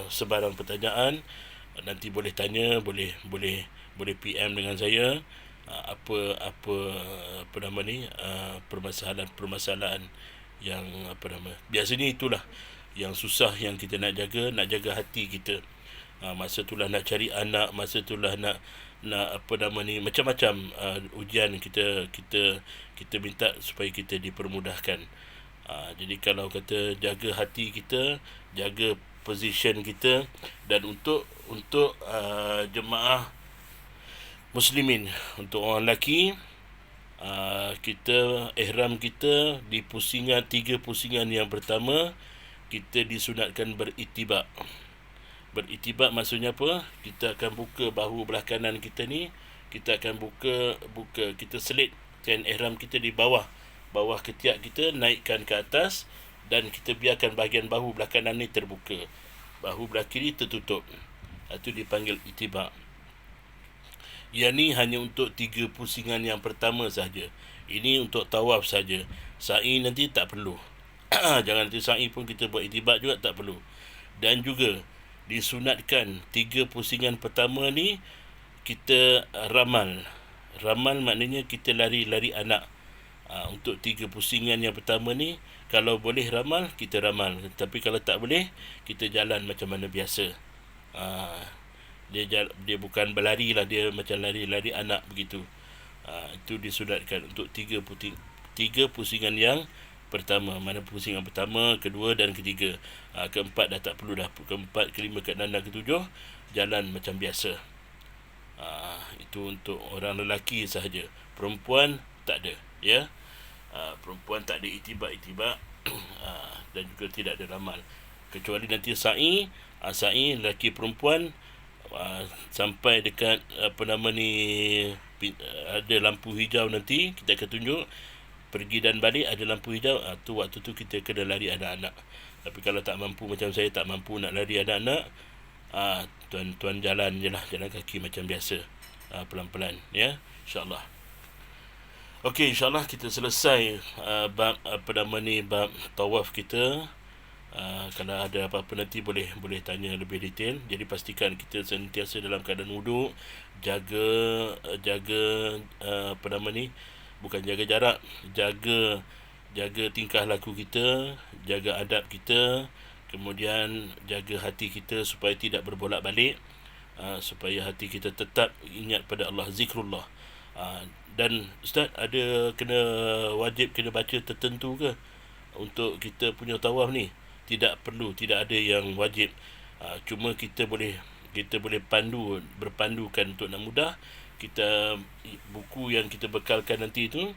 sebarang pertanyaan, nanti boleh tanya, boleh PM dengan saya. Permasalahan yang biasanya itulah yang susah, yang kita nak jaga hati kita. Masa itulah nak cari anak, masa itulah nak macam-macam ujian kita minta supaya kita dipermudahkan. Jadi kalau kata jaga hati kita, jaga position kita, dan untuk jemaah muslimin, untuk orang lelaki, kita ihram kita di pusingan 3 pusingan yang pertama kita disunatkan beritibak. Beritibak maksudnya apa? Kita akan buka bahu belah kanan kita ni, kita akan buka kita selitkan ihram kita di bawah ketiak kita, naikkan ke atas dan kita biarkan bahagian bahu belah kanan ni terbuka. Bahu belah kiri tertutup. Itu dipanggil itibak. Yang ni hanya untuk 3 pusingan yang pertama saja. Ini untuk tawaf saja. Sa'i nanti tak perlu. Jangan nanti sa'i pun kita buat itibak juga, tak perlu. Dan juga disunatkan 3 pusingan pertama ni kita ramal. Ramal maknanya kita lari anak. Untuk 3 pusingan yang pertama ni, kalau boleh ramal, kita ramal. Tapi kalau tak boleh, kita jalan macam mana biasa. Dia bukan berlari lah, dia macam lari anak begitu. Itu disunatkan untuk 3 pusingan yang pertama. Mana pusingan pertama, kedua dan ketiga. Keempat dah tak perlu dah. Keempat, kelima, keenam dan ketujuh jalan macam biasa. Itu untuk orang lelaki sahaja. Perempuan tak ada, ya. Perempuan tak ada itibak dan juga tidak ada ramal. Kecuali nanti sa'i lelaki perempuan sampai dekat ada lampu hijau nanti kita akan tunjuk pergi dan balik, ada lampu hijau, waktu tu kita kena lari anak-anak. Tapi kalau tak mampu, macam saya tak mampu nak lari anak-anak, tuan jalan je lah, jalan kaki macam biasa, pelan-pelan, ya, insyaAllah. Okey, insyaAllah kita selesai bab bab tawaf kita. Kalau ada apa-apa nanti boleh tanya lebih detail. Jadi pastikan kita sentiasa dalam keadaan wuduk, jaga bukan jaga jarak, jaga tingkah laku kita, jaga adab kita, kemudian jaga hati kita supaya tidak berbolak-balik, supaya hati kita tetap ingat pada Allah, zikrullah. Dan Ustaz, ada wajib kena baca tertentu ke untuk kita punya tawaf ni? Tidak perlu, tidak ada yang wajib. Cuma kita boleh berpandukan untuk nak mudah. Kita buku yang kita bekalkan nanti itu,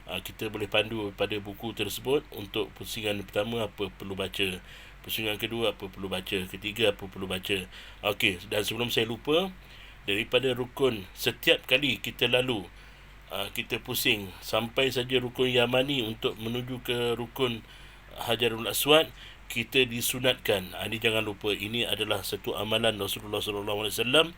kita boleh pandu pada buku tersebut untuk pusingan pertama apa perlu baca, pusingan kedua apa perlu baca, ketiga apa perlu baca. Okey, dan sebelum saya lupa, daripada rukun setiap kali kita lalu kita pusing sampai saja rukun Yamani untuk menuju ke rukun Hajarul Aswad, kita disunatkan. Ini jangan lupa, ini adalah satu amalan Rasulullah SAW,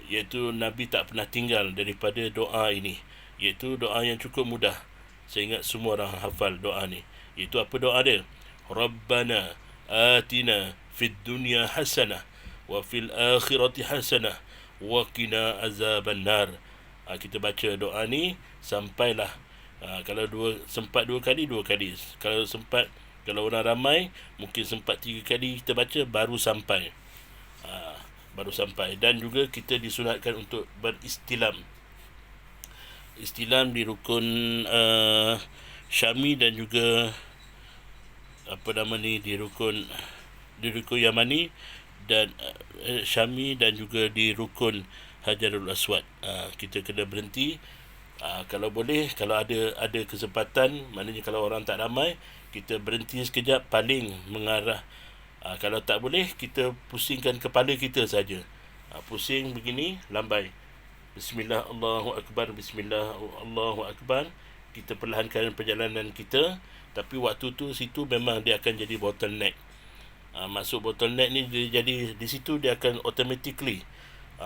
iaitu Nabi tak pernah tinggal daripada doa ini, iaitu doa yang cukup mudah. Saya ingat semua orang hafal doa ni. Iaitu apa doa dia? Rabbana atina fid dunya hasanah wa fil akhirati hasanah wa qina azaban nar. Kita baca doa ni sampailah, kalau sempat dua kali. Kalau orang ramai mungkin sempat 3 kali kita baca baru sampai. Dan juga kita disunatkan untuk beristilam di rukun Syami dan juga di rukun Yamani dan Syami dan juga di rukun Hajarul Aswad. Kita kena berhenti. Kalau boleh, kalau ada kesempatan, maknanya kalau orang tak ramai, kita berhenti sekejap, paling mengarah. Kalau tak boleh, kita pusingkan kepala kita saja. Pusing begini, lambai. Bismillah, Allahu Akbar, Bismillah, Allahu Akbar. Kita perlahankan perjalanan kita. Tapi waktu tu, situ memang dia akan jadi bottleneck. Masuk bottleneck ni, dia jadi di situ dia akan automatically.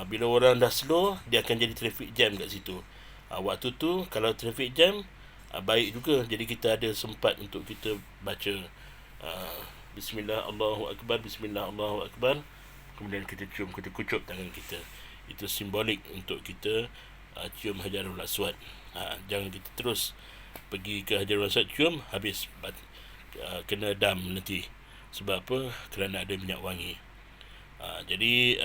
Bila orang dah slow, dia akan jadi traffic jam kat situ. Waktu tu, kalau traffic jam, baik juga. Jadi kita ada sempat untuk kita baca Bismillah, Allahu Akbar, Bismillah, Allahu Akbar. Kemudian kita kucup tangan kita. Itu simbolik untuk kita cium Hajarul Aswad. Jangan kita terus pergi ke Hajarul Aswad, cium, habis kena dam nanti. Sebab apa? Kerana ada minyak wangi. Jadi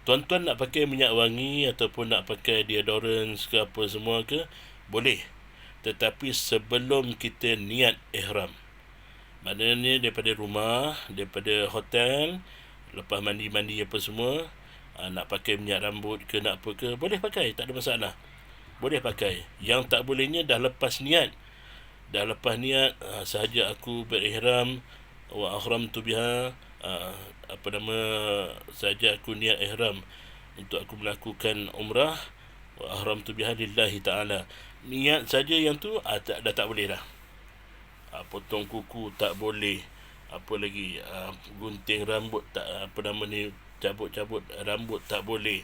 tuan-tuan nak pakai minyak wangi ataupun nak pakai deodorant ke apa semua ke, boleh. Tetapi sebelum kita niat ihram, maknanya daripada rumah, daripada hotel, lepas mandi apa semua, nak pakai minyak rambut ke nak apa ke, boleh pakai, tak ada masalah. boleh pakai. Yang tak bolehnya dah lepas niat. Sahaja aku berihram wa ahramtu biha, sahaja aku niat ihram untuk aku melakukan umrah, wa ahramtu biha lillahi ta'ala. Niat saja yang tu dah tak boleh dah. Potong kuku tak boleh, apa lagi, gunting rambut tak, cabut-cabut rambut tak boleh,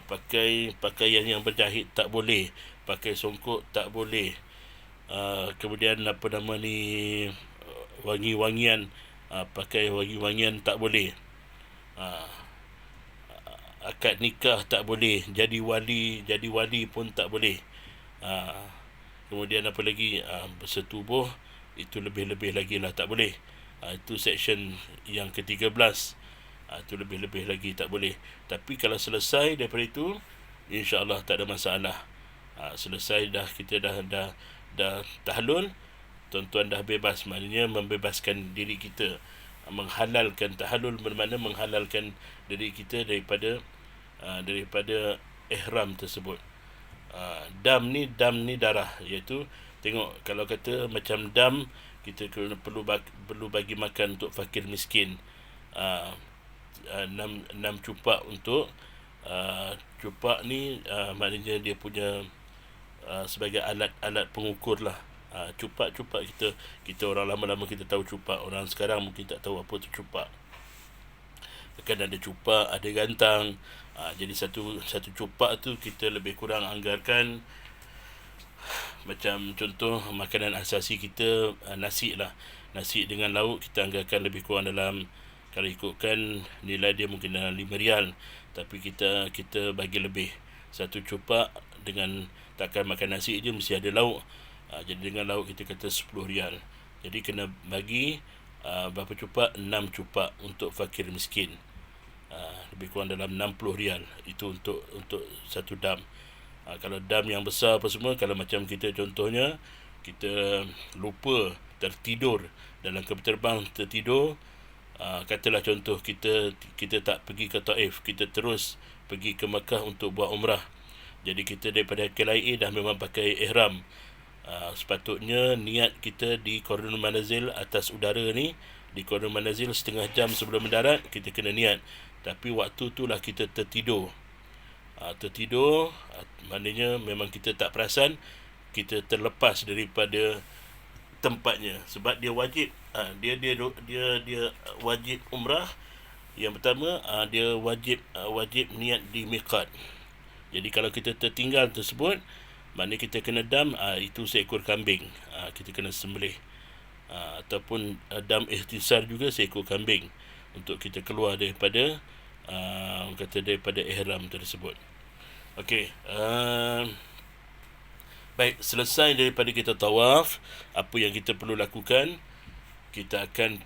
pakai pakaian yang berjahit tak boleh, pakai songkok tak boleh, kemudian wangi-wangian, pakai wangi-wangian tak boleh, akad nikah tak boleh, jadi wali pun tak boleh. Kemudian apa lagi, bersetubuh itu lebih-lebih lagi lah tak boleh. Itu section yang ke-13. Itu lebih-lebih lagi tak boleh. Tapi kalau selesai daripada itu, insya-Allah tak ada masalah. Selesai dah, kita dah tahlul, tuan-tuan dah bebas, maknanya membebaskan diri kita, menghalalkan. Tahlul bermakna menghalalkan diri kita daripada ihram tersebut. Dam ni darah, iaitu tengok kalau kata macam dam, kita perlu bagi makan untuk fakir miskin, 6 cupak untuk cupak ni, maknanya dia punya sebagai alat pengukur lah. Cupak kita orang lama-lama kita tahu cupak, orang sekarang mungkin tak tahu apa tu cupak. Kan ada cupak, ada gantang. Jadi satu cupak tu kita lebih kurang anggarkan, macam contoh makanan asasi kita, nasi lah. Nasi dengan lauk kita anggarkan lebih kurang dalam, kalau ikutkan nilai dia mungkin dalam RM5, tapi kita bagi lebih. Satu cupak dengan, takkan makan nasi je mesti ada lauk. Jadi dengan lauk kita kata RM10. Jadi kena bagi berapa cupak? 6 cupak untuk fakir miskin. Lebih kurang dalam RM60. Itu untuk satu dam. Kalau dam yang besar apa semua, kalau macam kita contohnya, kita lupa, tertidur dalam kapal terbang, tertidur, katalah contoh kita tak pergi ke Taif, kita terus pergi ke Mekah untuk buat umrah. Jadi kita daripada KLIA dah memang pakai ihram. Sepatutnya niat kita di Koridor Manazil atas udara ni, di Koridor Manazil setengah jam sebelum mendarat kita kena niat. Tapi waktu tu lah kita tertidur. Maknanya memang kita tak perasan, kita terlepas daripada tempatnya. Sebab dia wajib, dia wajib umrah. Yang pertama, dia wajib niat di miqat. Jadi kalau kita tertinggal tersebut, maknanya kita kena dam, itu seekor kambing, kita kena sembelih, ataupun dam ihtisar juga seekor kambing, untuk kita keluar daripada daripada ihram tersebut. Okey, baik, selesai daripada kita tawaf, apa yang kita perlu lakukan? Kita akan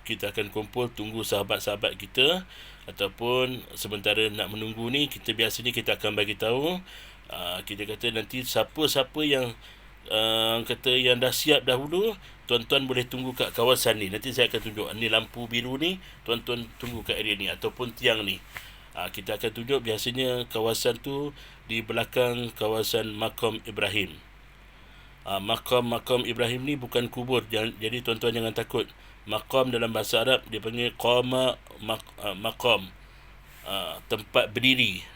kita akan kumpul, tunggu sahabat-sahabat kita, ataupun sementara nak menunggu ni, biasanya kita akan bagi tahu, kita kata nanti siapa-siapa yang yang dah siap dahulu, tuan-tuan boleh tunggu kat kawasan ni. Nanti saya akan tunjuk, ni lampu biru ni, tuan-tuan tunggu kat area ni, ataupun tiang ni. Kita akan tunjuk biasanya kawasan tu di belakang kawasan Maqam Ibrahim. Maqam Ibrahim ni bukan kubur, jadi tuan-tuan jangan takut. Maqam dalam bahasa Arab dia panggil maqam, tempat berdiri.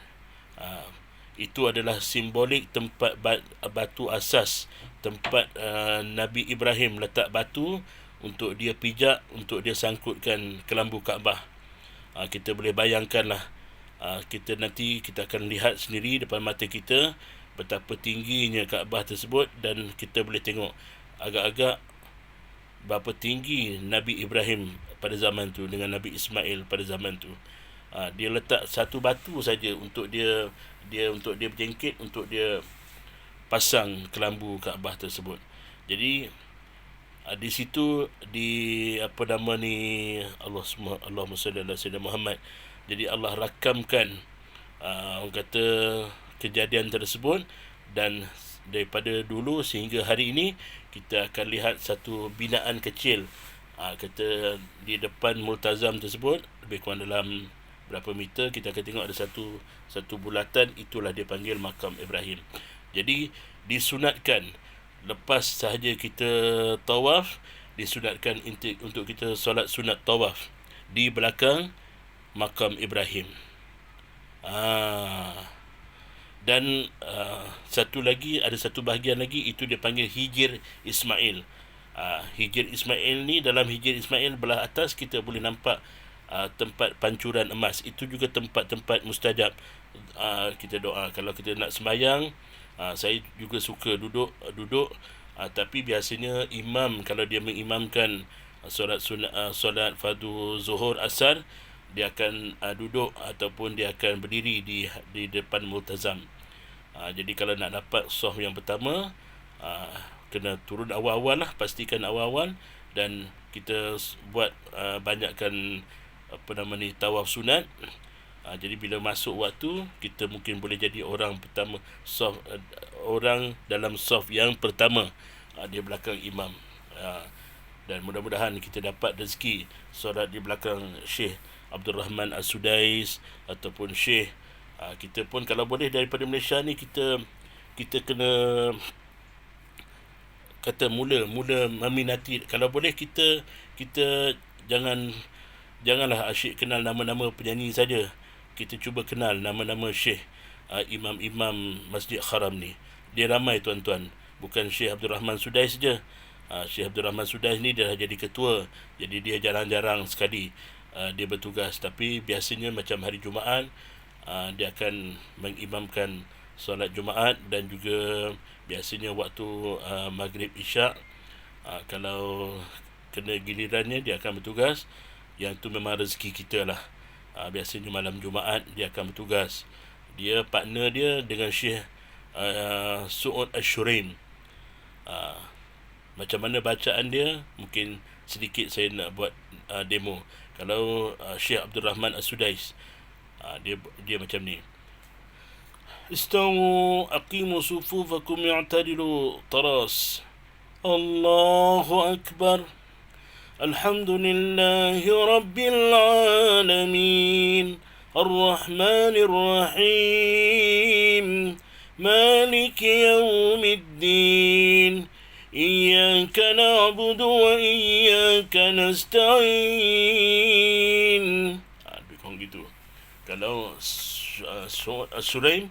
Itu adalah simbolik tempat batu asas, tempat Nabi Ibrahim letak batu untuk dia pijak, untuk dia sangkutkan kelambu Kaabah. Kita boleh bayangkanlah, kita akan lihat sendiri depan mata kita betapa tingginya Kaabah tersebut, dan kita boleh tengok agak-agak berapa tinggi Nabi Ibrahim pada zaman tu dengan Nabi Ismail pada zaman tu. Dia letak satu batu saja untuk dia berjengkit, untuk dia pasang kelambu Kaabah tersebut. Jadi di situ, Allahumma salli ala sayyidina Muhammad. Jadi Allah rakamkan kejadian tersebut, dan daripada dulu sehingga hari ini kita akan lihat satu binaan kecil, kata di depan multazam tersebut, lebih kurang dalam berapa meter, kita akan tengok ada satu bulatan, itulah dia panggil makam Ibrahim. Jadi disunatkan lepas sahaja kita tawaf, disunatkan untuk kita solat sunat tawaf di belakang makam Ibrahim. Dan satu lagi, ada satu bahagian lagi, itu dia panggil Hijir Ismail. Hijir Ismail ni, dalam Hijir Ismail belah atas kita boleh nampak tempat pancuran emas. Itu juga tempat-tempat mustajab. Kita doa kalau kita nak sembahyang. Saya juga suka duduk, tapi biasanya imam kalau dia mengimamkan solat fardu zuhur asar, dia akan duduk ataupun dia akan berdiri di depan multazam. Jadi kalau nak dapat saf yang pertama, kena turun awal-awal lah, pastikan awal-awal, dan kita buat banyakkan tawaf sunat. Jadi bila masuk waktu, kita mungkin boleh jadi orang pertama, orang dalam saf yang pertama di belakang imam. Dan mudah-mudahan kita dapat rezeki solat di belakang Syekh Abdul Rahman As-Sudais ataupun Syekh. Kita pun kalau boleh daripada Malaysia ni, kita kena kata mula meminati. Kalau boleh kita janganlah asyik kenal nama-nama penyanyi saja. Kita cuba kenal nama-nama Syekh, imam-imam Masjid Haram ni. Dia ramai tuan-tuan, bukan Syekh Abdul Rahman Sudais saja. Syekh Abdul Rahman Sudais ni dia dah jadi ketua, jadi dia jarang-jarang sekali dia bertugas. Tapi biasanya macam hari Jumaat, dia akan mengimamkan solat Jumaat, dan juga biasanya waktu Maghrib Isyak. Kalau kena gilirannya, dia akan bertugas. Yang tu memang rezeki kita lah. Biasanya malam Jumaat dia akan bertugas. Dia partner dia dengan Syekh Su'ud Ash-Shuraim. Macam mana bacaan dia, mungkin sedikit saya nak buat demo. Kalau Syekh Abdul Rahman As-Sudais, dia macam ni. Istawu aqimu sufufakum i'tadilu taras. Allahu Akbar. Alhamdulillahi Rabbil Alamin. Ar-Rahmanir Rahim. Maliki Yawmiddin. Iyyaka na'budu wa iyyaka nasta'in. Lebih gitu. Kalau As-Sulaim,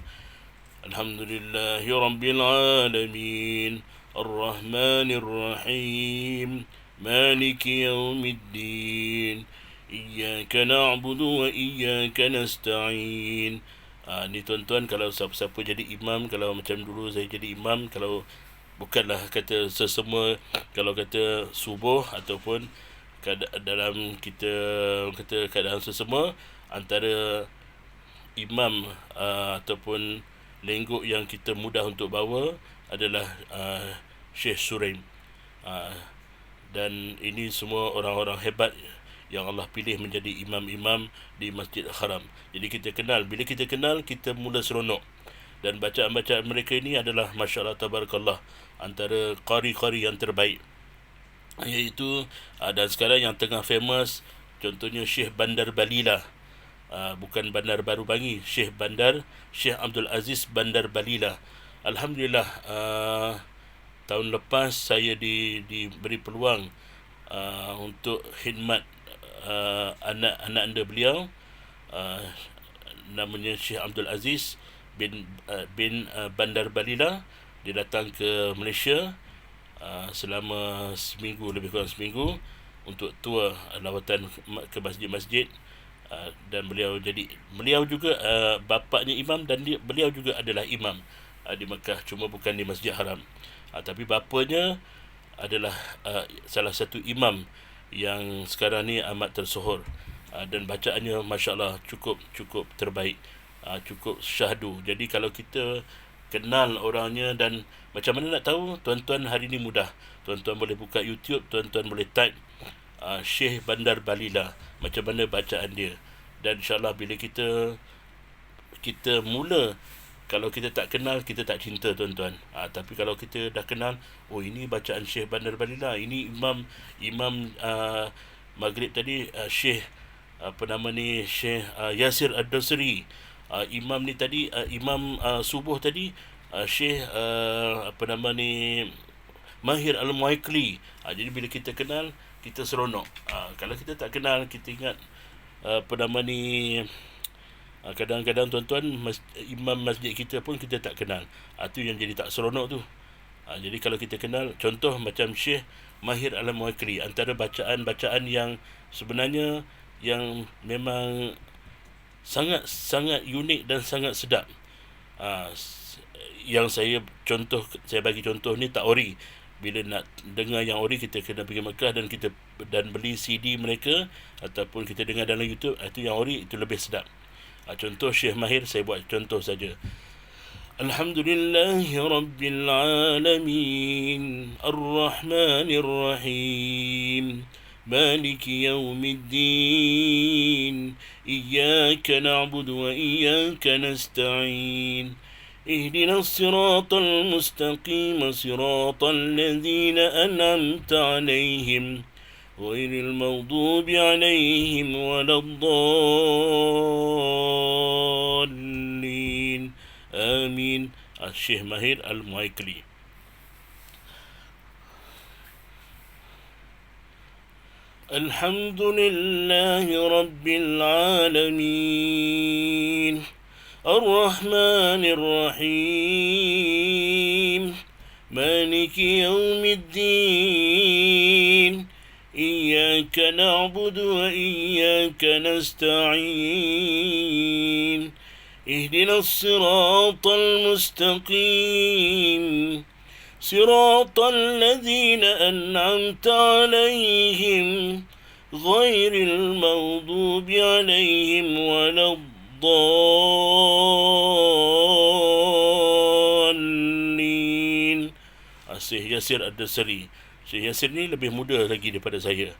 Alhamdulillahi Rabbil Alamin. Ar-Rahmanir Rahim. Maliki Yawmiddin. Iyyaka na'budu wa iyyaka nasta'in. Ni tuan-tuan, kalau siapa-siapa jadi imam, kalau macam dulu saya jadi imam, kalau bukanlah kata sesama, kalau kata subuh ataupun dalam kita kata keadaan sesama, antara imam ataupun lenggok yang kita mudah untuk bawa adalah Syekh Suraim. Dan ini semua orang-orang hebat yang Allah pilih menjadi imam-imam di Masjid Haram. Jadi kita kenal, bila kita kenal, kita mula seronok. Dan bacaan-bacaan mereka ini adalah Masya Allah Tabarakallah, antara qari-qari yang terbaik. Iaitu dan sekarang yang tengah famous, contohnya Syekh Bandar Balila. Bukan Bandar Baru Bangi, Syekh Abdul Aziz Bandar Balila. Alhamdulillah, tahun lepas saya diberi peluang untuk khidmat anak anda beliau, namanya Syekh Abdul Aziz bin Bandar Balila. Dia datang ke Malaysia selama seminggu, lebih kurang seminggu, untuk tour lawatan ke masjid-masjid. Dan beliau juga bapaknya imam, dan beliau juga adalah imam di Mekah, cuma bukan di Masjid Haram. Tapi bapanya adalah salah satu imam yang sekarang ni amat tersohor, dan bacaannya Masya Allah cukup terbaik, cukup syahdu. Jadi kalau kita kenal orangnya, dan macam mana nak tahu, tuan-tuan hari ni mudah. Tuan-tuan boleh buka YouTube, tuan-tuan boleh type Syekh Bandar Balila, macam mana bacaan dia. Dan insyaAllah bila kita mula, kalau kita tak kenal, kita tak cinta tuan-tuan. Tapi kalau kita dah kenal, oh ini bacaan Syekh Bandar Balila, ini imam Maghrib tadi Syekh Syekh Yasir Ad-Dosri. Imam ni tadi, imam subuh tadi, Syekh Mahir Al-Muaikli. Jadi bila kita kenal, kita seronok. Kalau kita tak kenal, kita ingat kadang-kadang tuan-tuan imam masjid kita pun kita tak kenal. Itu yang jadi tak seronok tu. Jadi kalau kita kenal, contoh macam Syekh Mahir Al-Muaikli, antara bacaan-bacaan yang sebenarnya yang memang sangat unik dan sangat sedap. Yang saya bagi contoh ni tak ori. Bila nak dengar yang ori, kita kena pergi Mekah dan beli CD mereka ataupun kita dengar dalam YouTube. Itu yang ori, itu lebih sedap. Contoh Syekh Mahir, saya buat contoh saja. Alhamdulillahi Rabbil Alamin Ar-Rahmanir Rahim Maliki Yawmiddin Iyyaka na'budu wa iyyaka nasta'in اهدنا الصراط المستقيم صراط الذين أنعمت عليهم غير المغضوب عليهم ولا الضالين آمين. Syekh Mahir Al-Muaikli. Alhamdulillahi Rabbil Alamin الرحمن الرحيم مالك يوم الدين إياك نعبد وإياك نستعين اهدنا الصراط المستقيم صراط الذين أنعمت عليهم غير المغضوب عليهم ولا الضالين. Syekh Yasir Ad-Dosri. Syekh Yasir ni lebih muda lagi daripada saya,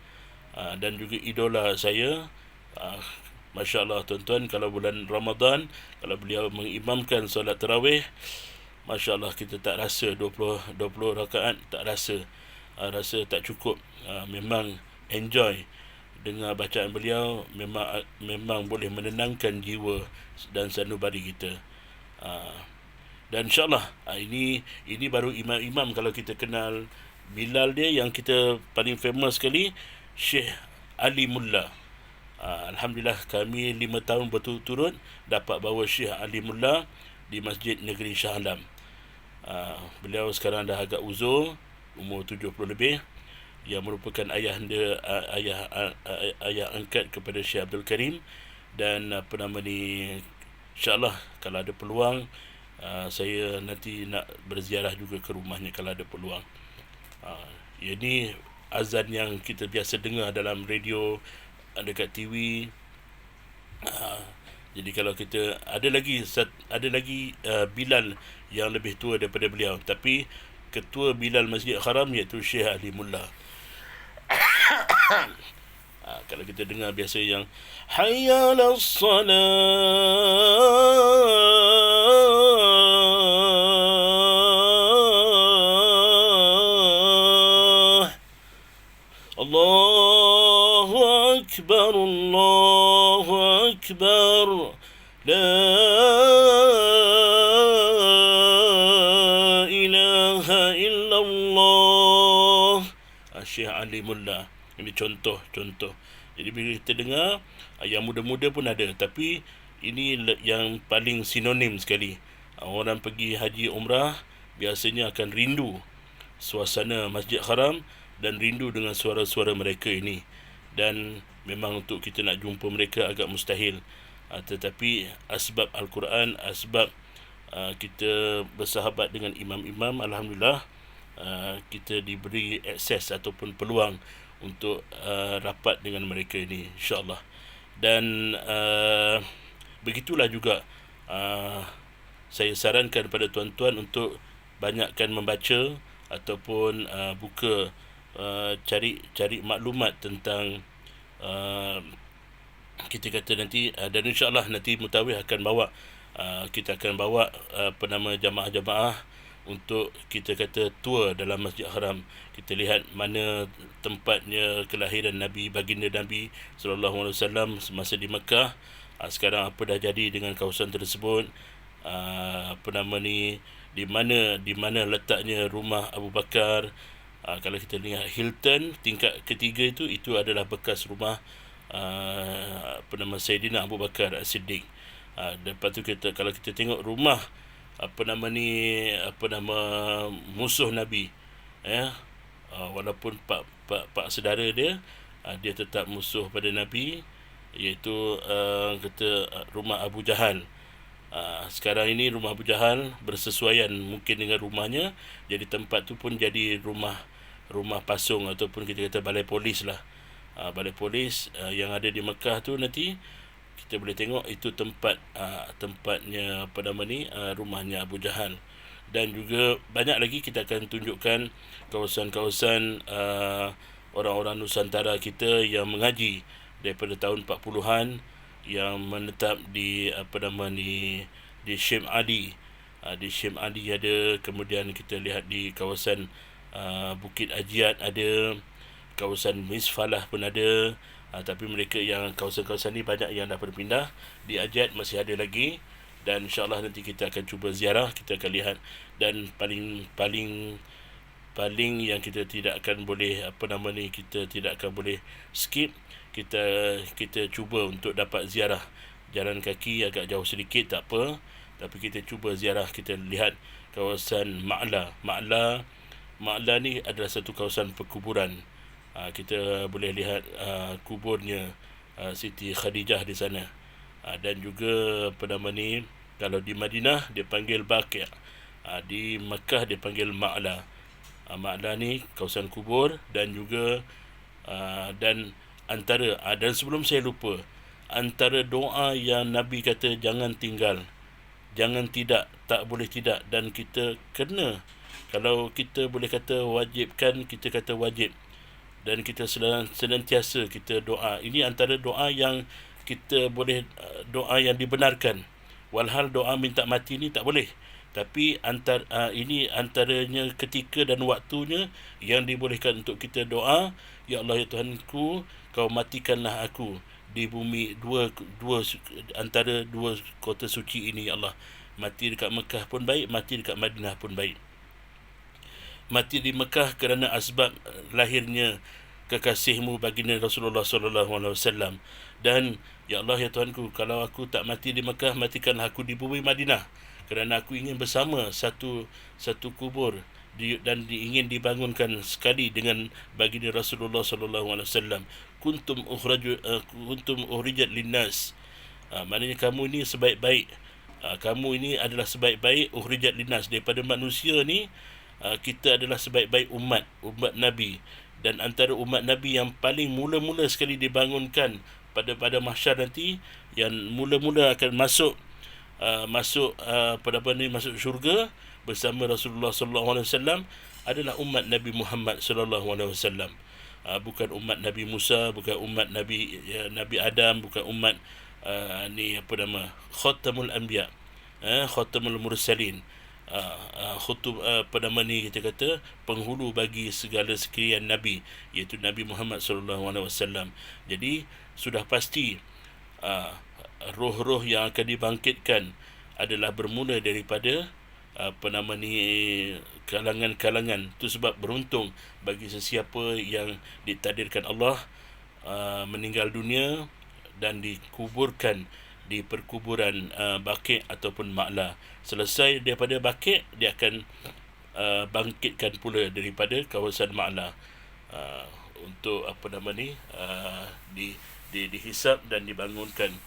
dan juga idola saya. Masya Allah tuan-tuan, kalau bulan Ramadan, kalau beliau mengimamkan solat tarawih, Masya Allah, kita tak rasa 20 rakaat, tak rasa, rasa tak cukup. Memang enjoy dengar bacaan beliau. Memang boleh menenangkan jiwa dan sanubari kita. Dan insyaAllah ini baru imam-imam. Kalau kita kenal Bilal dia, yang kita paling famous sekali, Syekh Ali Mullah. Alhamdulillah, kami 5 tahun berturut-turut dapat bawa Syekh Ali Mullah di Masjid Negeri Shah Alam. Beliau sekarang dah agak uzur, umur 70 lebih, yang merupakan ayah angkat kepada Syekh Abdul Karim. Dan insyaAllah kalau ada peluang, saya nanti nak berziarah juga ke rumahnya kalau ada peluang. Ini azan yang kita biasa dengar dalam radio, dekat TV. Jadi kalau kita ada lagi Bilal yang lebih tua daripada beliau, tapi ketua Bilal Masjid Haram iaitu Syekh Ali Mullah. Kalau kita dengar biasa yang hayya 'alas salah, Allahu Akbar, Allahu Akbar, la ilaha illallah, Syekh Ali Mullah. Ini contoh. Jadi bila kita dengar, yang muda-muda pun ada, tapi ini yang paling sinonim sekali. Orang pergi haji umrah biasanya akan rindu suasana Masjid Haram dan rindu dengan suara-suara mereka ini. Dan memang untuk kita nak jumpa mereka agak mustahil. Tetapi asbab Al-Quran, asbab kita bersahabat dengan imam-imam, alhamdulillah, kita diberi akses ataupun peluang untuk rapat dengan mereka ini, insyaAllah. Dan begitulah juga saya sarankan kepada tuan-tuan untuk banyakkan membaca ataupun buka, cari maklumat tentang kita kata nanti, dan insyaAllah nanti Mutawif akan bawa, kita akan bawa jamaah-jamaah untuk kita kata tour dalam Masjid Haram. Kita lihat mana tempatnya kelahiran Nabi, baginda Nabi sallallahu alaihi wasallam semasa di Mekah. Sekarang apa dah jadi dengan kawasan tersebut? Di mana letaknya rumah Abu Bakar. Kalau kita lihat Hilton tingkat ketiga itu adalah bekas rumah Sayyidina Abu Bakar As-Siddiq. Lepas tu kalau kita tengok rumah musuh Nabi, walaupun pak saudara dia, dia tetap musuh pada Nabi, iaitu rumah Abu Jahal. Sekarang ini rumah Abu Jahal bersesuaian mungkin dengan rumahnya, jadi tempat tu pun jadi rumah pasung ataupun kita kata balai polis lah. Balai polis yang ada di Mekah tu nanti kita boleh tengok itu tempatnya rumahnya Abu Jahal. Dan juga banyak lagi kita akan tunjukkan kawasan-kawasan orang-orang Nusantara kita yang mengaji daripada tahun 40-an yang menetap di di Syekh Ali. Di Syekh Ali ada, kemudian kita lihat di kawasan Bukit Ajiat ada, kawasan Misfalah pun ada. Tapi mereka yang kawasan-kawasan ni banyak yang dah berpindah. Di Ajiat masih ada lagi, dan insyaAllah nanti kita akan cuba ziarah, kita akan lihat. Dan paling yang kita tidak akan boleh kita tidak akan boleh skip, kita cuba untuk dapat ziarah. Jalan kaki agak jauh sedikit tak apa, tapi kita cuba ziarah. Kita lihat kawasan Ma'la ni adalah satu kawasan perkuburan. Kita boleh lihat kuburnya Siti Khadijah di sana. Dan juga kalau di Madinah dia panggil Baqi', di Mekah dia panggil Ma'la. Ma'la ni kawasan kubur. Dan juga dan sebelum saya lupa, antara doa yang Nabi kata jangan tinggal, jangan tidak, tak boleh tidak, dan kita kena, kalau kita boleh kata wajibkan, kita kata wajib, dan kita senantiasa kita doa. Ini antara doa yang kita boleh, doa yang dibenarkan. Walhal doa minta mati ni tak boleh, tapi ini antaranya ketika dan waktunya yang dibolehkan untuk kita doa. Ya Allah, ya Tuhanku, kau matikanlah aku di bumi antara dua kota suci ini, ya Allah. Mati dekat Mekah pun baik, mati dekat Madinah pun baik. Mati di Mekah kerana asbab lahirnya kekasihmu baginda Rasulullah sallallahu alaihi wasallam. Dan ya Allah, ya Tuhanku, kalau aku tak mati di Mekah, matikanlah aku di bumi Madinah, kerana aku ingin bersama satu kubur dan ingin dibangunkan sekali dengan baginda Rasulullah sallallahu alaihi wasallam. Kuntum ukhrijat linnas. Maknanya kamu ini sebaik-baik, kamu ini adalah sebaik-baik ukhrijat linnas, daripada manusia ni. Kita adalah sebaik-baik umat Nabi, dan antara umat Nabi yang paling mula-mula sekali dibangunkan pada mahsyar nanti, yang mula-mula akan masuk syurga bersama Rasulullah sallallahu alaihi wasallam adalah umat Nabi Muhammad sallallahu alaihi wasallam. Bukan umat Nabi Musa, bukan umat Nabi Adam, bukan umat Khatamul Anbiya, Khatamul Mursalin, kita kata penghulu bagi segala sekalian Nabi, iaitu Nabi Muhammad sallallahu alaihi wasallam. Jadi sudah pasti roh-roh yang akan dibangkitkan adalah bermula daripada kalangan-kalangan. Itu sebab beruntung bagi sesiapa yang ditakdirkan Allah meninggal dunia dan dikuburkan di perkuburan Baqi' ataupun Ma'la. Selesai daripada Baqi', dia akan bangkitkan pula daripada kawasan Ma'la untuk dihisap dan dibangkitkan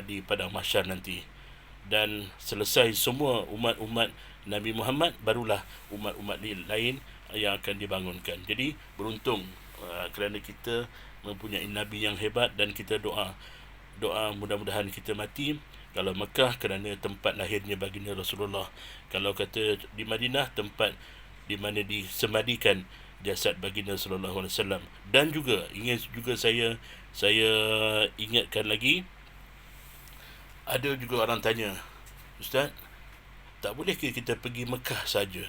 di padang mahsyar nanti. Dan selesai semua umat-umat Nabi Muhammad, barulah umat-umat lain yang akan dibangunkan. Jadi beruntung kerana kita mempunyai Nabi yang hebat, dan kita doa mudah-mudahan kita mati. Kalau Mekah kerana tempat lahirnya baginda Rasulullah, kalau kata di Madinah tempat di mana disemadikan jasad baginda sallallahu alaihi wasallam. Dan juga saya ingatkan lagi, ada juga orang tanya, Ustaz, tak boleh ke kita pergi Mekah saja?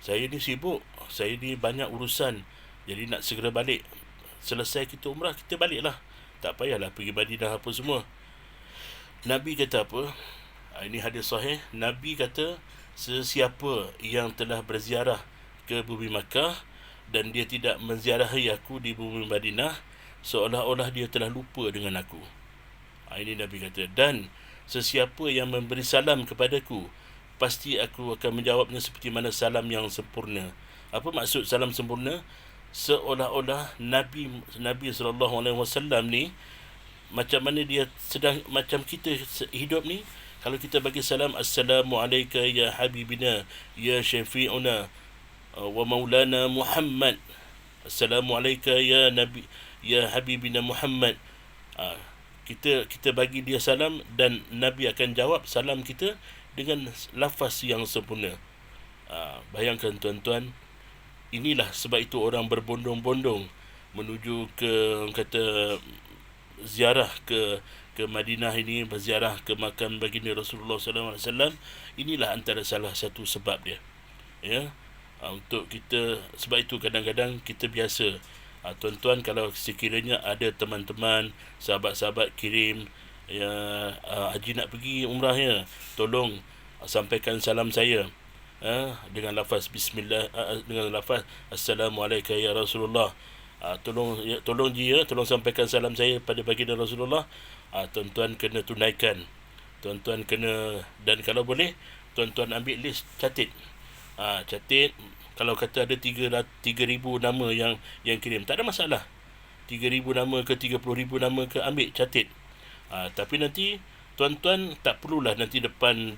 Saya ni sibuk, saya ni banyak urusan, jadi nak segera balik. Selesai kita umrah, kita baliklah. Tak payahlah pergi Madinah apa semua. Nabi kata apa? Ini hadis sahih. Nabi kata, sesiapa yang telah berziarah ke bumi Makkah dan dia tidak menziarahi aku di bumi Madinah, seolah-olah dia telah lupa dengan aku. Ini Nabi kata. Dan sesiapa yang memberi salam kepadaku, pasti aku akan menjawabnya seperti mana salam yang sempurna. Apa maksud salam sempurna? Seolah-olah Nabi SAW ni, macam mana dia sedang, macam kita hidup ni, kalau kita bagi salam, Assalamualaikum ya Habibina, ya Syafi'una, wa Maulana Muhammad, Assalamualaikum ya Nabi, ya Habibina Muhammad. Kita bagi dia salam, dan Nabi akan jawab salam kita dengan lafaz yang sempurna. Bayangkan tuan-tuan, inilah sebab itu orang berbondong-bondong menuju ke, kata, ziarah ke Madinah ini, berziarah ke makam baginda Rasulullah SAW. Inilah antara salah satu sebab dia, ya. Untuk kita, sebab itu kadang-kadang kita biasa, tuan-tuan, kalau sekiranya ada teman-teman, sahabat-sahabat kirim, ya, haji nak pergi umrah ya, tolong sampaikan salam saya, dengan lafaz bismillah, dengan lafaz Assalamualaikum ya Rasulullah. Tolong dia, tolong sampaikan salam saya pada baginda Rasulullah. Tuan-tuan kena tunaikan, tuan-tuan kena, dan kalau boleh tuan-tuan ambil list, catit. Kalau kata ada 3,000 nama yang kirim, tak ada masalah. 3,000 nama ke 30,000 nama ke, ambil, catit. Tapi nanti tuan-tuan tak perlulah nanti depan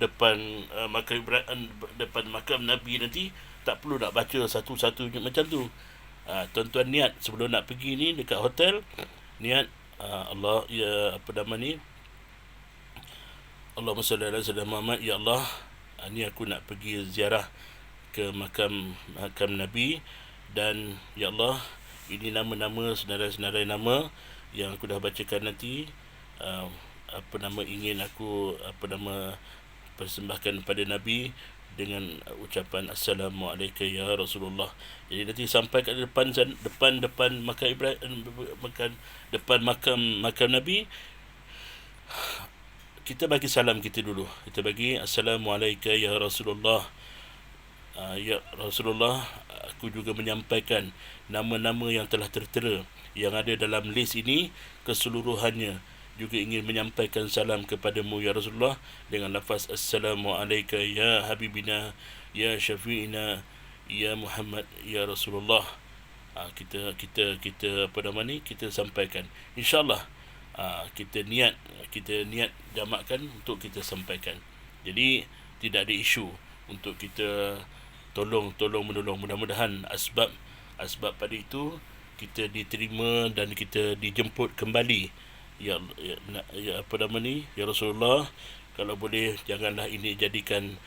makam Nabi nanti tak perlu nak baca satu-satu macam tu. Tuan-tuan niat sebelum nak pergi ni dekat hotel, niat Allah, ya, apa nama ni, Allahumma salli ala sayyidina Muhammad, ya Allah, ni aku nak pergi ziarah ke makam Nabi, dan ya Allah, ini nama-nama, senarai-senarai nama yang aku dah bacakan nanti, ingin aku persembahkan pada Nabi dengan ucapan Assalamualaikum ya Rasulullah. Jadi nanti sampai kat depan makam Ibrahim, depan makam Nabi, kita bagi salam kita dulu. Kita bagi Assalamualaikum ya Rasulullah. Ya Rasulullah, aku juga menyampaikan nama-nama yang telah tertera yang ada dalam list ini keseluruhannya, juga ingin menyampaikan salam kepadamu ya Rasulullah dengan lafaz Assalamualaikum ya Habibina, ya Syafi'ina, ya Muhammad, ya Rasulullah. Kita apa nama ni, kita sampaikan, InsyaAllah. Kita niat jamakkan untuk kita sampaikan. Jadi tidak ada isu untuk kita tolong menolong. Mudah-mudahan asbab pada itu kita diterima dan kita dijemput kembali. Ya apa nama ni, ya Rasulullah, kalau boleh janganlah ini jadikan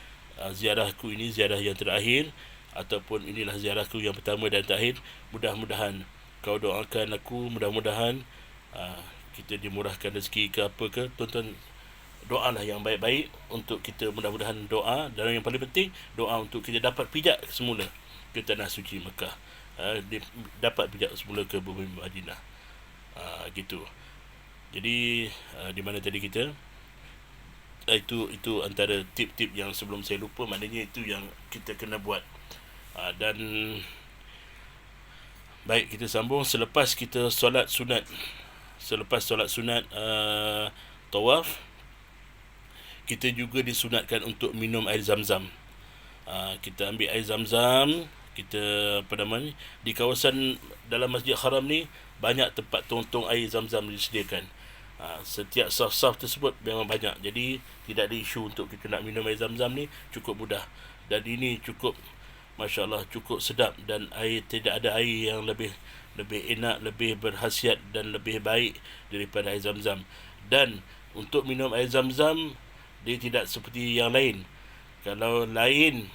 ziarahku ini ziarah yang terakhir, ataupun inilah ziarahku yang pertama dan terakhir. Mudah-mudahan kau doakan aku, mudah-mudahan kita dimurahkan rezeki ke apa ke. Tuan-tuan, doalah yang baik-baik untuk kita, mudah-mudahan doa, dan yang paling penting doa untuk kita dapat pijak semula ke tanah suci Mekah, dapat pijak semula ke bumi Madinah. Gitu. Jadi di mana tadi kita, itu antara tip-tip yang sebelum saya lupa, maknanya itu yang kita kena buat. Dan baik, kita sambung selepas kita solat sunat. Selepas solat sunat tawaf, kita juga disunatkan untuk minum air zam-zam. Kita ambil air zam-zam, kita di kawasan dalam Masjid Haram ni banyak tempat tong-tong air zam-zam disediakan. Setiap saf-saf tersebut memang banyak. Jadi tidak ada isu untuk kita nak minum air zam-zam ni, cukup mudah. Dan ini cukup, masya-Allah, cukup sedap, dan air, tidak ada air yang lebih enak, lebih berkhasiat dan lebih baik daripada air zam-zam. Dan untuk minum air zam-zam, dia tidak seperti yang lain. Kalau lain,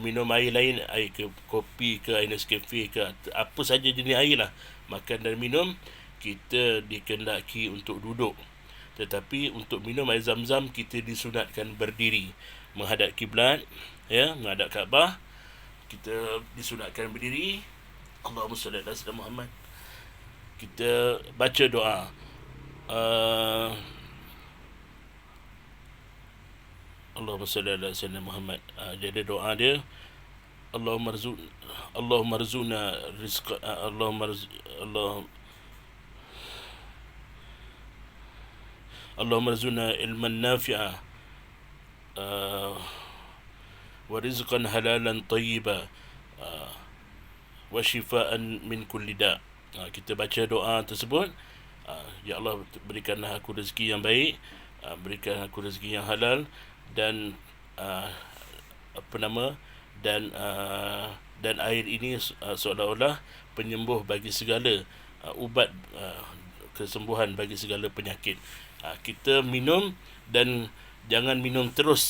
minum air lain, air ke kopi ke, air Nescafe ke, apa saja jenis air lah, makan dan minum, kita dikehendaki untuk duduk. Tetapi untuk minum air zam-zam kita disunatkan berdiri menghadap kiblat, ya, menghadap Kaabah. Kita disunatkan berdiri. Allahumma salli ala sayyidina Muhammad. Kita baca doa. Allahumma salli ala sayyidina Muhammad. Jadi doa dia, Allahumma rizqna rizqa, Allahumma rizqna ilman nafi'a, wa rizqan halalan tayyiba, wa shifaan min kulli da'. Kita baca doa tersebut. Ya Allah, berikanlah aku rezeki yang baik, berikan aku rezeki yang halal, dan dan air ini seolah-olah penyembuh bagi segala ubat, kesembuhan bagi segala penyakit. Kita minum, dan jangan minum terus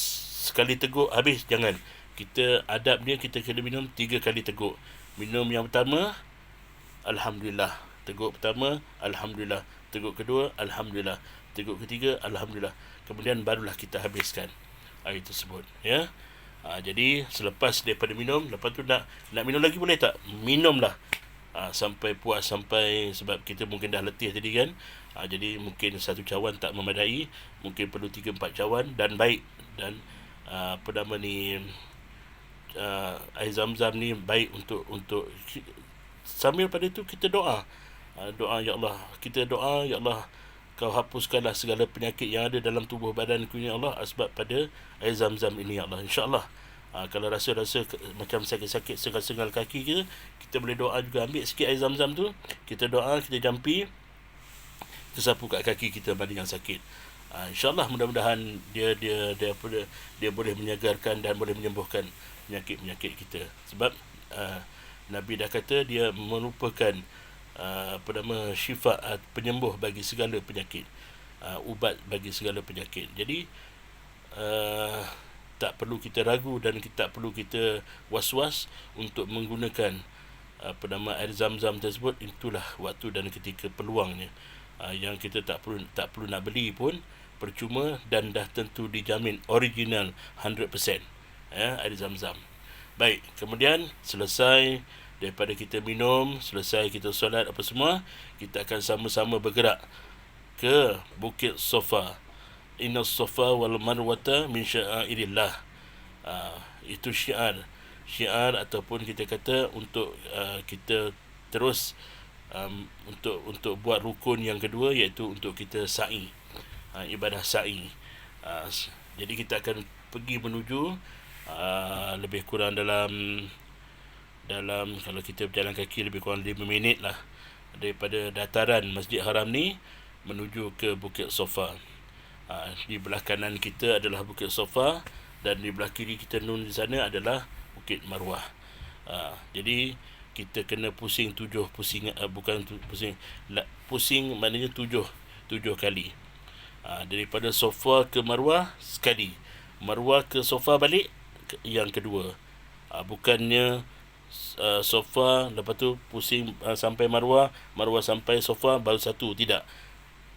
sekali teguk habis, jangan. Kita adab dia, kita kena minum 3 kali teguk. Minum yang pertama, Alhamdulillah. Teguk pertama, Alhamdulillah. Teguk kedua, Alhamdulillah. Teguk ketiga, Alhamdulillah. Kemudian barulah kita habiskan air tersebut, ya. Jadi selepas daripada minum, lepas tu nak minum lagi boleh tak? Minumlah sampai puas, sampai, sebab kita mungkin dah letih tadi kan. Jadi mungkin 1 cawan tak memadai, mungkin perlu 3-4 cawan, dan baik. Dan air zam-zam ni baik untuk sambil pada itu kita doa. Doa, ya Allah, kita doa, ya Allah, kau hapuskanlah segala penyakit yang ada dalam tubuh badanku, ya Allah, sebab pada air zam-zam ini, ya Allah. InsyaAllah, kalau rasa-rasa macam sakit-sakit sengal-sengal kaki kita boleh doa juga. Ambil sikit air zam-zam tu, kita doa, kita jampi, kita sapu kat kaki kita mana yang sakit. InsyaAllah, mudah-mudahan dia boleh menyegarkan dan boleh menyembuhkan penyakit-penyakit kita. Sebab Nabi dah kata dia merupakan syifa, penyembuh bagi segala penyakit, ubat bagi segala penyakit. Jadi tak perlu kita ragu dan tak perlu kita was-was untuk menggunakan air zam-zam tersebut. Itulah waktu dan ketika peluangnya, yang kita tak perlu nak beli pun, percuma, dan dah tentu dijamin original 100%, air zam-zam. Baik, kemudian selesai daripada kita minum, selesai kita solat apa semua, kita akan sama-sama bergerak ke Bukit Safa. Inna Safa wal Marwata min sya'airillah. Itu syiar ataupun kita kata untuk kita terus untuk buat rukun yang kedua, iaitu untuk kita sa'i, ibadah sa'i. Jadi kita akan pergi menuju lebih kurang dalam kalau kita berjalan kaki lebih kurang 5 minit lah daripada dataran Masjid Haram ni menuju ke Bukit Safa. Di belah kanan kita adalah Bukit Safa, dan di belah kiri kita di sana adalah Bukit Marwah. Jadi kita kena pusing pusing maknanya 7 kali. Daripada Safa ke Marwah sekali, Marwah ke Safa balik yang kedua. Bukannya Safa lepas tu pusing sampai Marwah sampai Safa baru satu, tidak.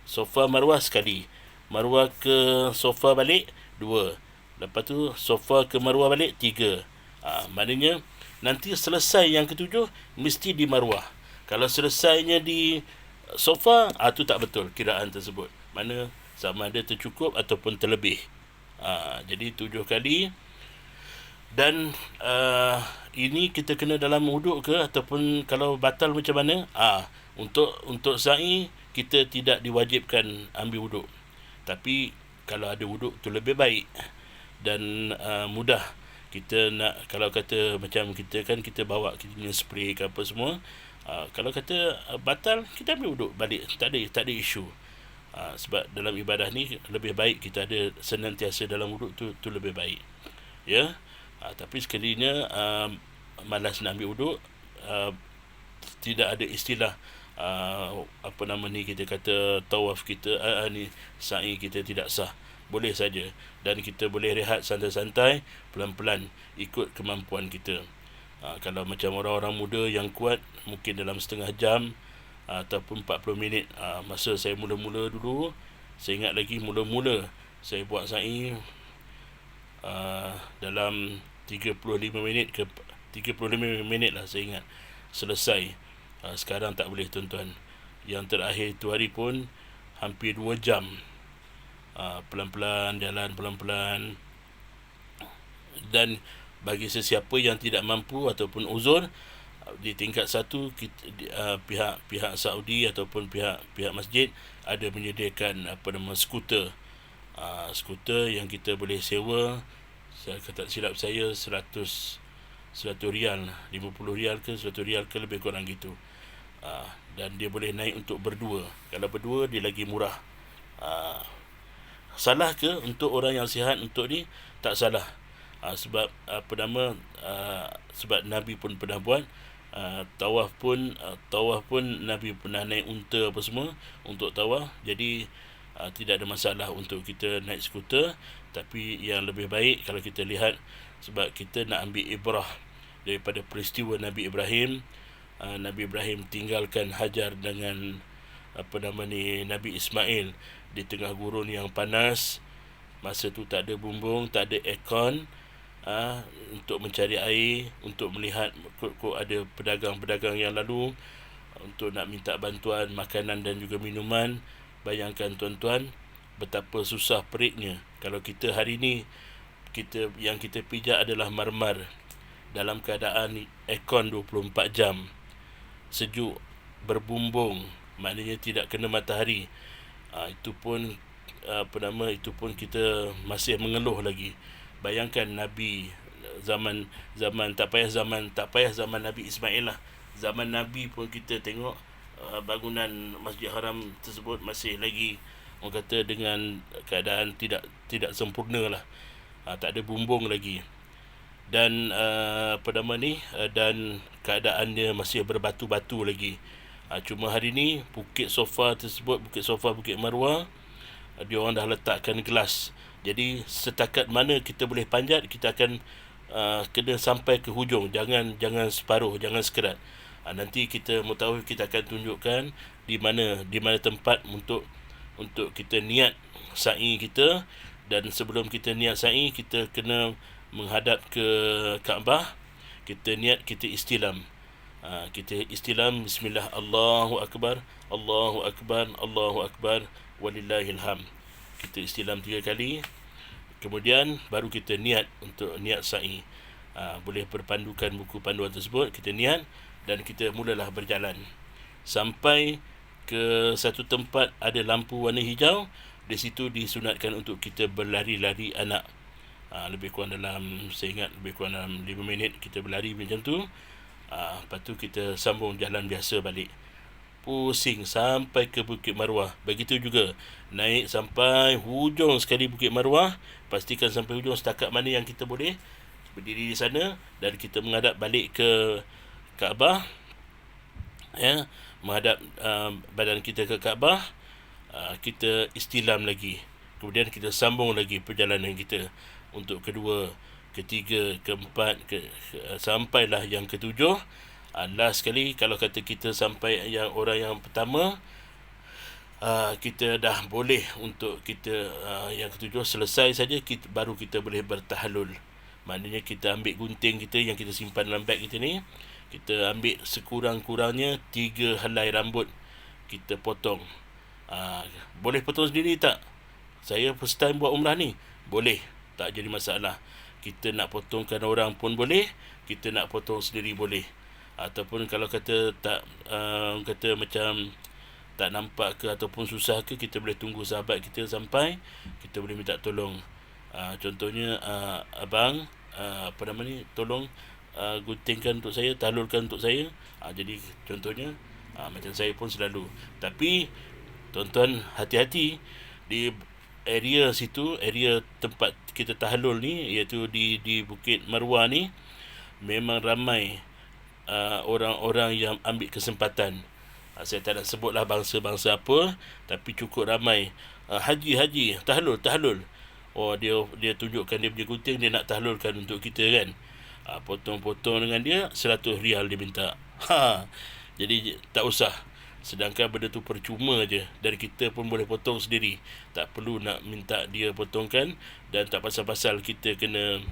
Safa Marwah sekali, Marwah ke Safa balik 2, lepas tu Safa ke Marwah balik 3. Maknanya nanti selesai yang ke-7 mesti di Marwah. Kalau selesainya di Safa, tu tak betul kiraan tersebut. Mana sama ada tercukup ataupun terlebih. Jadi 7 kali. Dan ini kita kena dalam wuduk ke, ataupun kalau batal macam mana? Untuk sa'i kita tidak diwajibkan ambil wuduk. Tapi kalau ada wuduk tu lebih baik dan mudah. Kita nak, kalau kata macam kita kan, kita bawa kita punya spray ke apa semua, kalau kata batal, kita ambil wuduk balik, tak ada isu. Sebab dalam ibadah ni lebih baik kita ada senantiasa dalam wuduk tu lebih baik, ya. Tapi sekalinya malas nak ambil wuduk, tidak ada istilah kita kata tawaf kita ni sa'i kita tidak sah. Boleh saja, dan kita boleh rehat santai-santai, pelan-pelan ikut kemampuan kita. Kalau macam orang-orang muda yang kuat, mungkin dalam setengah jam ataupun 40 minit. Masa saya mula-mula dulu, Saya ingat lagi mula-mula saya buat sa'i dalam 35 minit ke 35 minit lah saya ingat selesai. Sekarang tak boleh tuan-tuan. Yang terakhir tu hari pun hampir 2 jam. Pelan-pelan jalan, pelan-pelan. Dan bagi sesiapa yang tidak mampu ataupun uzur, di tingkat satu pihak Saudi ataupun pihak masjid ada menyediakan skuter. Skuter yang kita boleh sewa. Saya kata silap saya 100 rial, 50 rial ke 100 rial ke, lebih kurang gitu. Dan dia boleh naik untuk berdua. Kalau berdua dia lagi murah. Salah ke untuk orang yang sihat untuk ni? Tak salah. Sebab sebab Nabi pun pernah buat. Tawaf pun Nabi pernah naik unta apa semua untuk tawaf. Jadi tidak ada masalah untuk kita naik skuter. Tapi yang lebih baik kalau kita lihat, sebab kita nak ambil ibrah daripada peristiwa Nabi Ibrahim. Nabi Ibrahim tinggalkan Hajar dengan Nabi Ismail di tengah gurun yang panas. Masa tu tak ada bumbung, tak ada aircon, untuk mencari air, untuk melihat kok ada pedagang-pedagang yang lalu untuk nak minta bantuan makanan dan juga minuman. Bayangkan tuan-tuan betapa susah periknya. Kalau kita hari ni yang kita pijak adalah marmar dalam keadaan aircon 24 jam, sejuk, berbumbung, maknanya tidak kena matahari. Itu pun kita masih mengeluh lagi. Bayangkan Nabi zaman tak payah zaman Nabi Ismail lah. Zaman Nabi pun kita tengok bangunan Masjid Haram tersebut masih lagi, orang kata, dengan keadaan tidak sempurna lah. Tak ada bumbung lagi. Dan dan keadaannya masih berbatu-batu lagi. Cuma hari ni Bukit Sofa Bukit Marwah, dia orang dah letakkan gelas. Jadi setakat mana kita boleh panjat, kita akan kena sampai ke hujung. Jangan separuh, jangan sekerat. Nanti kita mutawif, kita akan tunjukkan di mana tempat untuk kita niat sa'i kita. Dan sebelum kita niat sa'i, kita kena menghadap ke Kaabah. Kita niat, kita istilam. Kita istilam, bismillah, Allahu Akbar, Allahu Akbar, Allahu Akbar, walillahilham. Kita istilam 3 kali. Kemudian baru kita niat untuk niat sa'i. Boleh berpandukan buku panduan tersebut. Kita niat dan kita mulalah berjalan sampai ke satu tempat ada lampu warna hijau. Di situ disunatkan untuk kita berlari-lari anak. Lebih kurang dalam, saya ingat lebih kurang dalam 5 minit kita berlari macam tu. Lepas tu kita sambung jalan biasa balik. Pusing sampai ke Bukit Marwah. Begitu juga naik sampai hujung sekali Bukit Marwah. Pastikan sampai hujung setakat mana yang kita boleh berdiri di sana. Dan kita menghadap balik ke Kaabah, menghadap badan kita ke Kaabah. Kita istilam lagi. Kemudian kita sambung lagi perjalanan kita untuk kedua, ketiga, keempat, sampailah yang ketujuh. Last sekali, kalau kata kita sampai orang yang pertama, kita dah boleh untuk kita yang ketujuh selesai saja, baru kita boleh bertahalul. Maknanya kita ambil gunting kita yang kita simpan dalam beg kita ni, kita ambil sekurang-kurangnya 3 helai rambut, kita potong. Boleh potong sendiri tak? Saya first time buat umrah ni. Boleh, tak jadi masalah. Kita nak potongkan orang pun boleh, kita nak potong sendiri boleh. Ataupun kalau kata tak, kata macam tak nampak ke ataupun susah ke, kita boleh tunggu sahabat kita sampai, kita boleh minta tolong. Contohnya, abang, tolong guntingkan untuk saya, tahlulkan untuk saya. Jadi contohnya, macam saya pun selalu. Tapi tuan-tuan hati-hati di area situ, area tempat kita tahlul ni, iaitu di Bukit Marwah ni, memang ramai orang-orang yang ambil kesempatan. Saya tak nak sebutlah bangsa-bangsa apa, tapi cukup ramai. Haji, tahlul. Oh, dia tunjukkan dia punya gunting, dia nak tahlulkan untuk kita kan. Potong-potong dengan dia 100 rial dia minta. Jadi tak usah. Sedangkan benda tu percuma je, dan kita pun boleh potong sendiri, tak perlu nak minta dia potongkan, dan tak pasal-pasal kita kena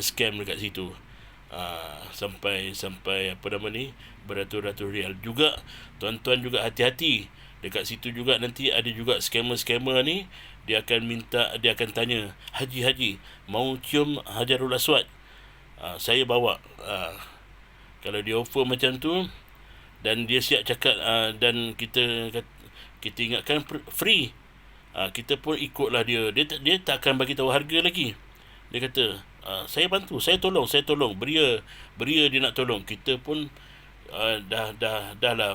scam dekat situ. Sampai apa nama ni, beratus-ratus rial juga. Tuan-tuan juga hati-hati, dekat situ juga nanti ada juga scammer ni. Dia akan tanya, haji mau cium Hajarul Aswad, saya bawa. Kalau dia offer macam tu dan dia siap cakap, dan kita ingatkan free, kita pun ikutlah dia tak akan bagi tahu harga lagi. Dia kata, saya bantu, saya tolong, beria dia nak tolong. Kita pun dah lah,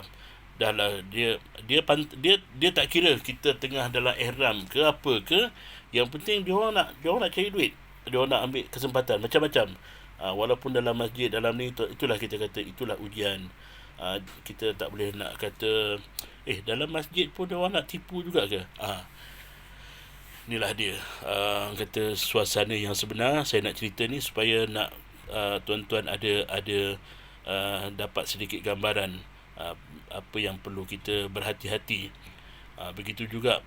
dia tak kira kita tengah dalam ihram ke apa ke. Yang penting dia orang nak cari duit, dia orang nak ambil kesempatan macam-macam. Walaupun dalam masjid, dalam ni, itulah kita kata, itulah ujian. Kita tak boleh nak kata dalam masjid pun dia orang nak tipu juga ke. Inilah dia, kata suasana yang sebenar. Saya nak cerita ni supaya nak tuan-tuan ada dapat sedikit gambaran apa yang perlu kita berhati-hati. Begitu juga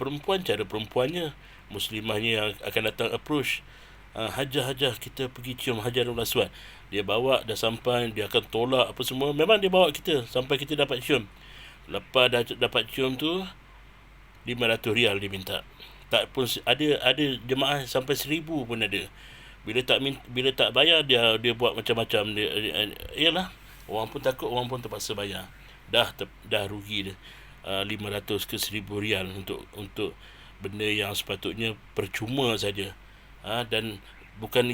perempuan, cara perempuannya, muslimahnya yang akan datang approach, hajah kita pergi cium Hajarul Aswad. Dia bawa, dah sampai, dia akan tolak apa semua. Memang dia bawa kita sampai kita dapat cium. Lepas dah dapat cium tu, 500 rial dia minta. Tak pun ada jemaah sampai 1,000 pun ada. Bila tak bayar, dia buat macam-macam. Iyalah, orang pun takut, orang pun terpaksa bayar. Dah rugi dia 500 ke 1,000 rial untuk benda yang sepatutnya percuma saja. Dan bukan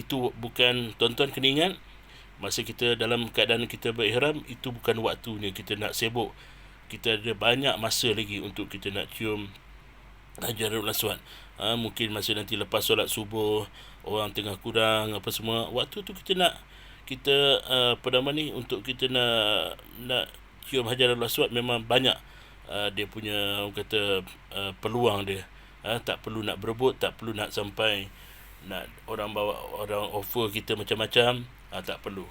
tuan-tuan kena ingat, masa kita dalam keadaan kita berihram, itu bukan waktunya kita nak sibuk. Kita ada banyak masa lagi untuk kita nak cium Hajarul Aswad. Mungkin masa nanti lepas solat subuh, orang tengah kurang apa semua, waktu tu kita untuk kita nak cium Hajarul Aswad. Memang banyak dia punya kata peluang dia. Tak perlu nak berebut, tak perlu nak sampai nak orang offer kita macam-macam. Tak perlu.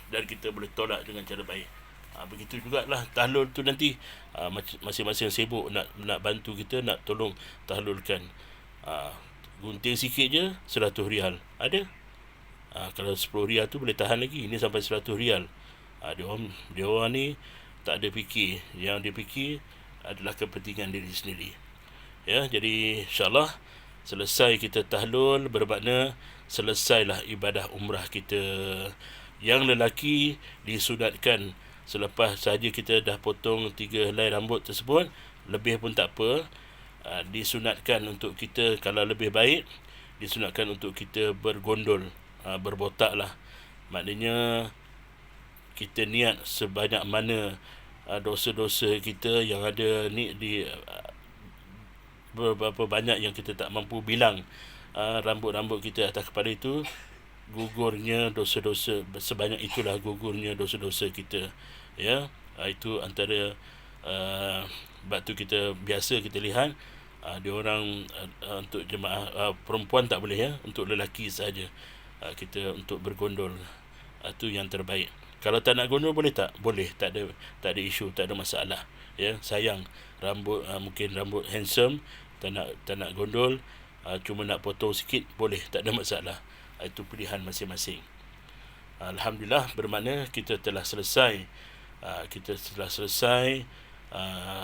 Dan kita boleh tolak dengan cara baik. Begitu jugalah tahlul tu nanti, masing-masing sibuk nak bantu kita, nak tolong tahlulkan. Gunting sikit je 100 rial ada. Kalau 10 rial tu boleh tahan lagi, ini sampai 100 rial. Dia orang ni tak ada fikir. Yang dia fikir adalah kepentingan diri sendiri. Ya, jadi insyaAllah selesai kita tahlul, bermakna selesailah ibadah umrah kita. Yang lelaki disunatkan selepas sahaja kita dah potong 3 helai rambut tersebut, lebih pun tak apa. Disunatkan untuk kita, kalau lebih baik, disunatkan untuk kita bergondol, berbotak lah. Maknanya kita niat sebanyak mana dosa-dosa kita yang ada ni, di berapa banyak yang kita tak mampu bilang. Rambut-rambut kita atas kepala itu, gugurnya dosa-dosa, sebanyak itulah gugurnya dosa-dosa kita. Ya, itu antara sebab tu kita biasa kita lihat dia orang untuk jemaah perempuan tak boleh, ya, untuk lelaki saja kita untuk bergondol. Itu yang terbaik. Kalau tak nak gondol boleh tak? Boleh, tak ada isu, tak ada masalah. Ya, sayang rambut, mungkin rambut handsome, tak nak gondol, cuma nak potong sikit, boleh, tak ada masalah. Itu pilihan masing-masing. Alhamdulillah, bermakna kita telah selesai.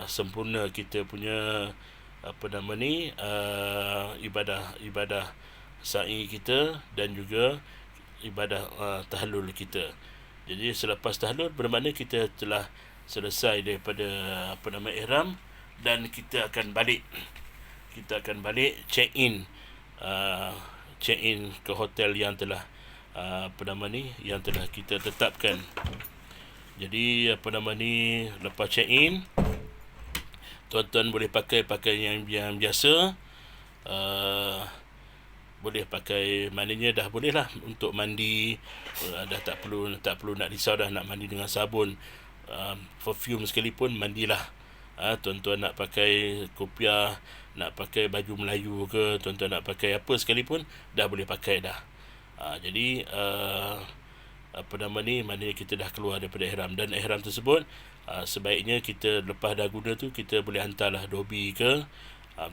Sempurna kita punya ibadah sa'i kita dan juga ibadah tahlul kita. Jadi selepas tahlul bermakna kita telah selesai daripada ihram, dan kita akan balik check in ke hotel yang telah yang telah kita tetapkan. Jadi lepas check in, tuan-tuan boleh pakai pakaian yang biasa. Boleh pakai, maknanya dah boleh lah untuk mandi. Dah tak perlu nak risau dah nak mandi dengan sabun, perfume sekalipun, mandilah. Tuan-tuan nak pakai kopiah, nak pakai baju Melayu ke, tuan-tuan nak pakai apa sekalipun, dah boleh pakai dah. Jadi maknanya kita dah keluar daripada ihram. Dan ihram tersebut sebaiknya kita lepas dah guna tu, kita boleh hantarlah dobi ke,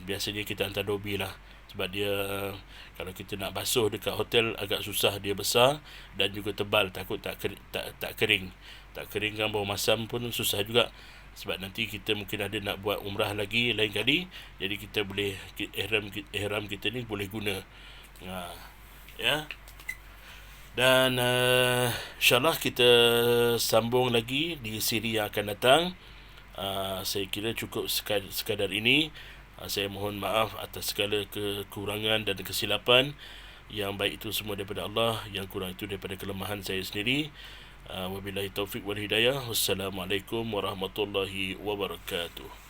biasanya kita hantar dobi lah, sebab dia kalau kita nak basuh dekat hotel agak susah, dia besar dan juga tebal, takut tak kering kan, bau masam pun susah juga, sebab nanti kita mungkin ada nak buat umrah lagi lain kali, jadi kita boleh ihram kita ni boleh guna. Ya. Dan insyaAllah kita sambung lagi di siri yang akan datang. Saya kira cukup sekadar ini. Saya mohon maaf atas segala kekurangan dan kesilapan. Yang baik itu semua daripada Allah, yang kurang itu daripada kelemahan saya sendiri. Wabillahi taufiq wal hidayah. Wassalamualaikum warahmatullahi wabarakatuh.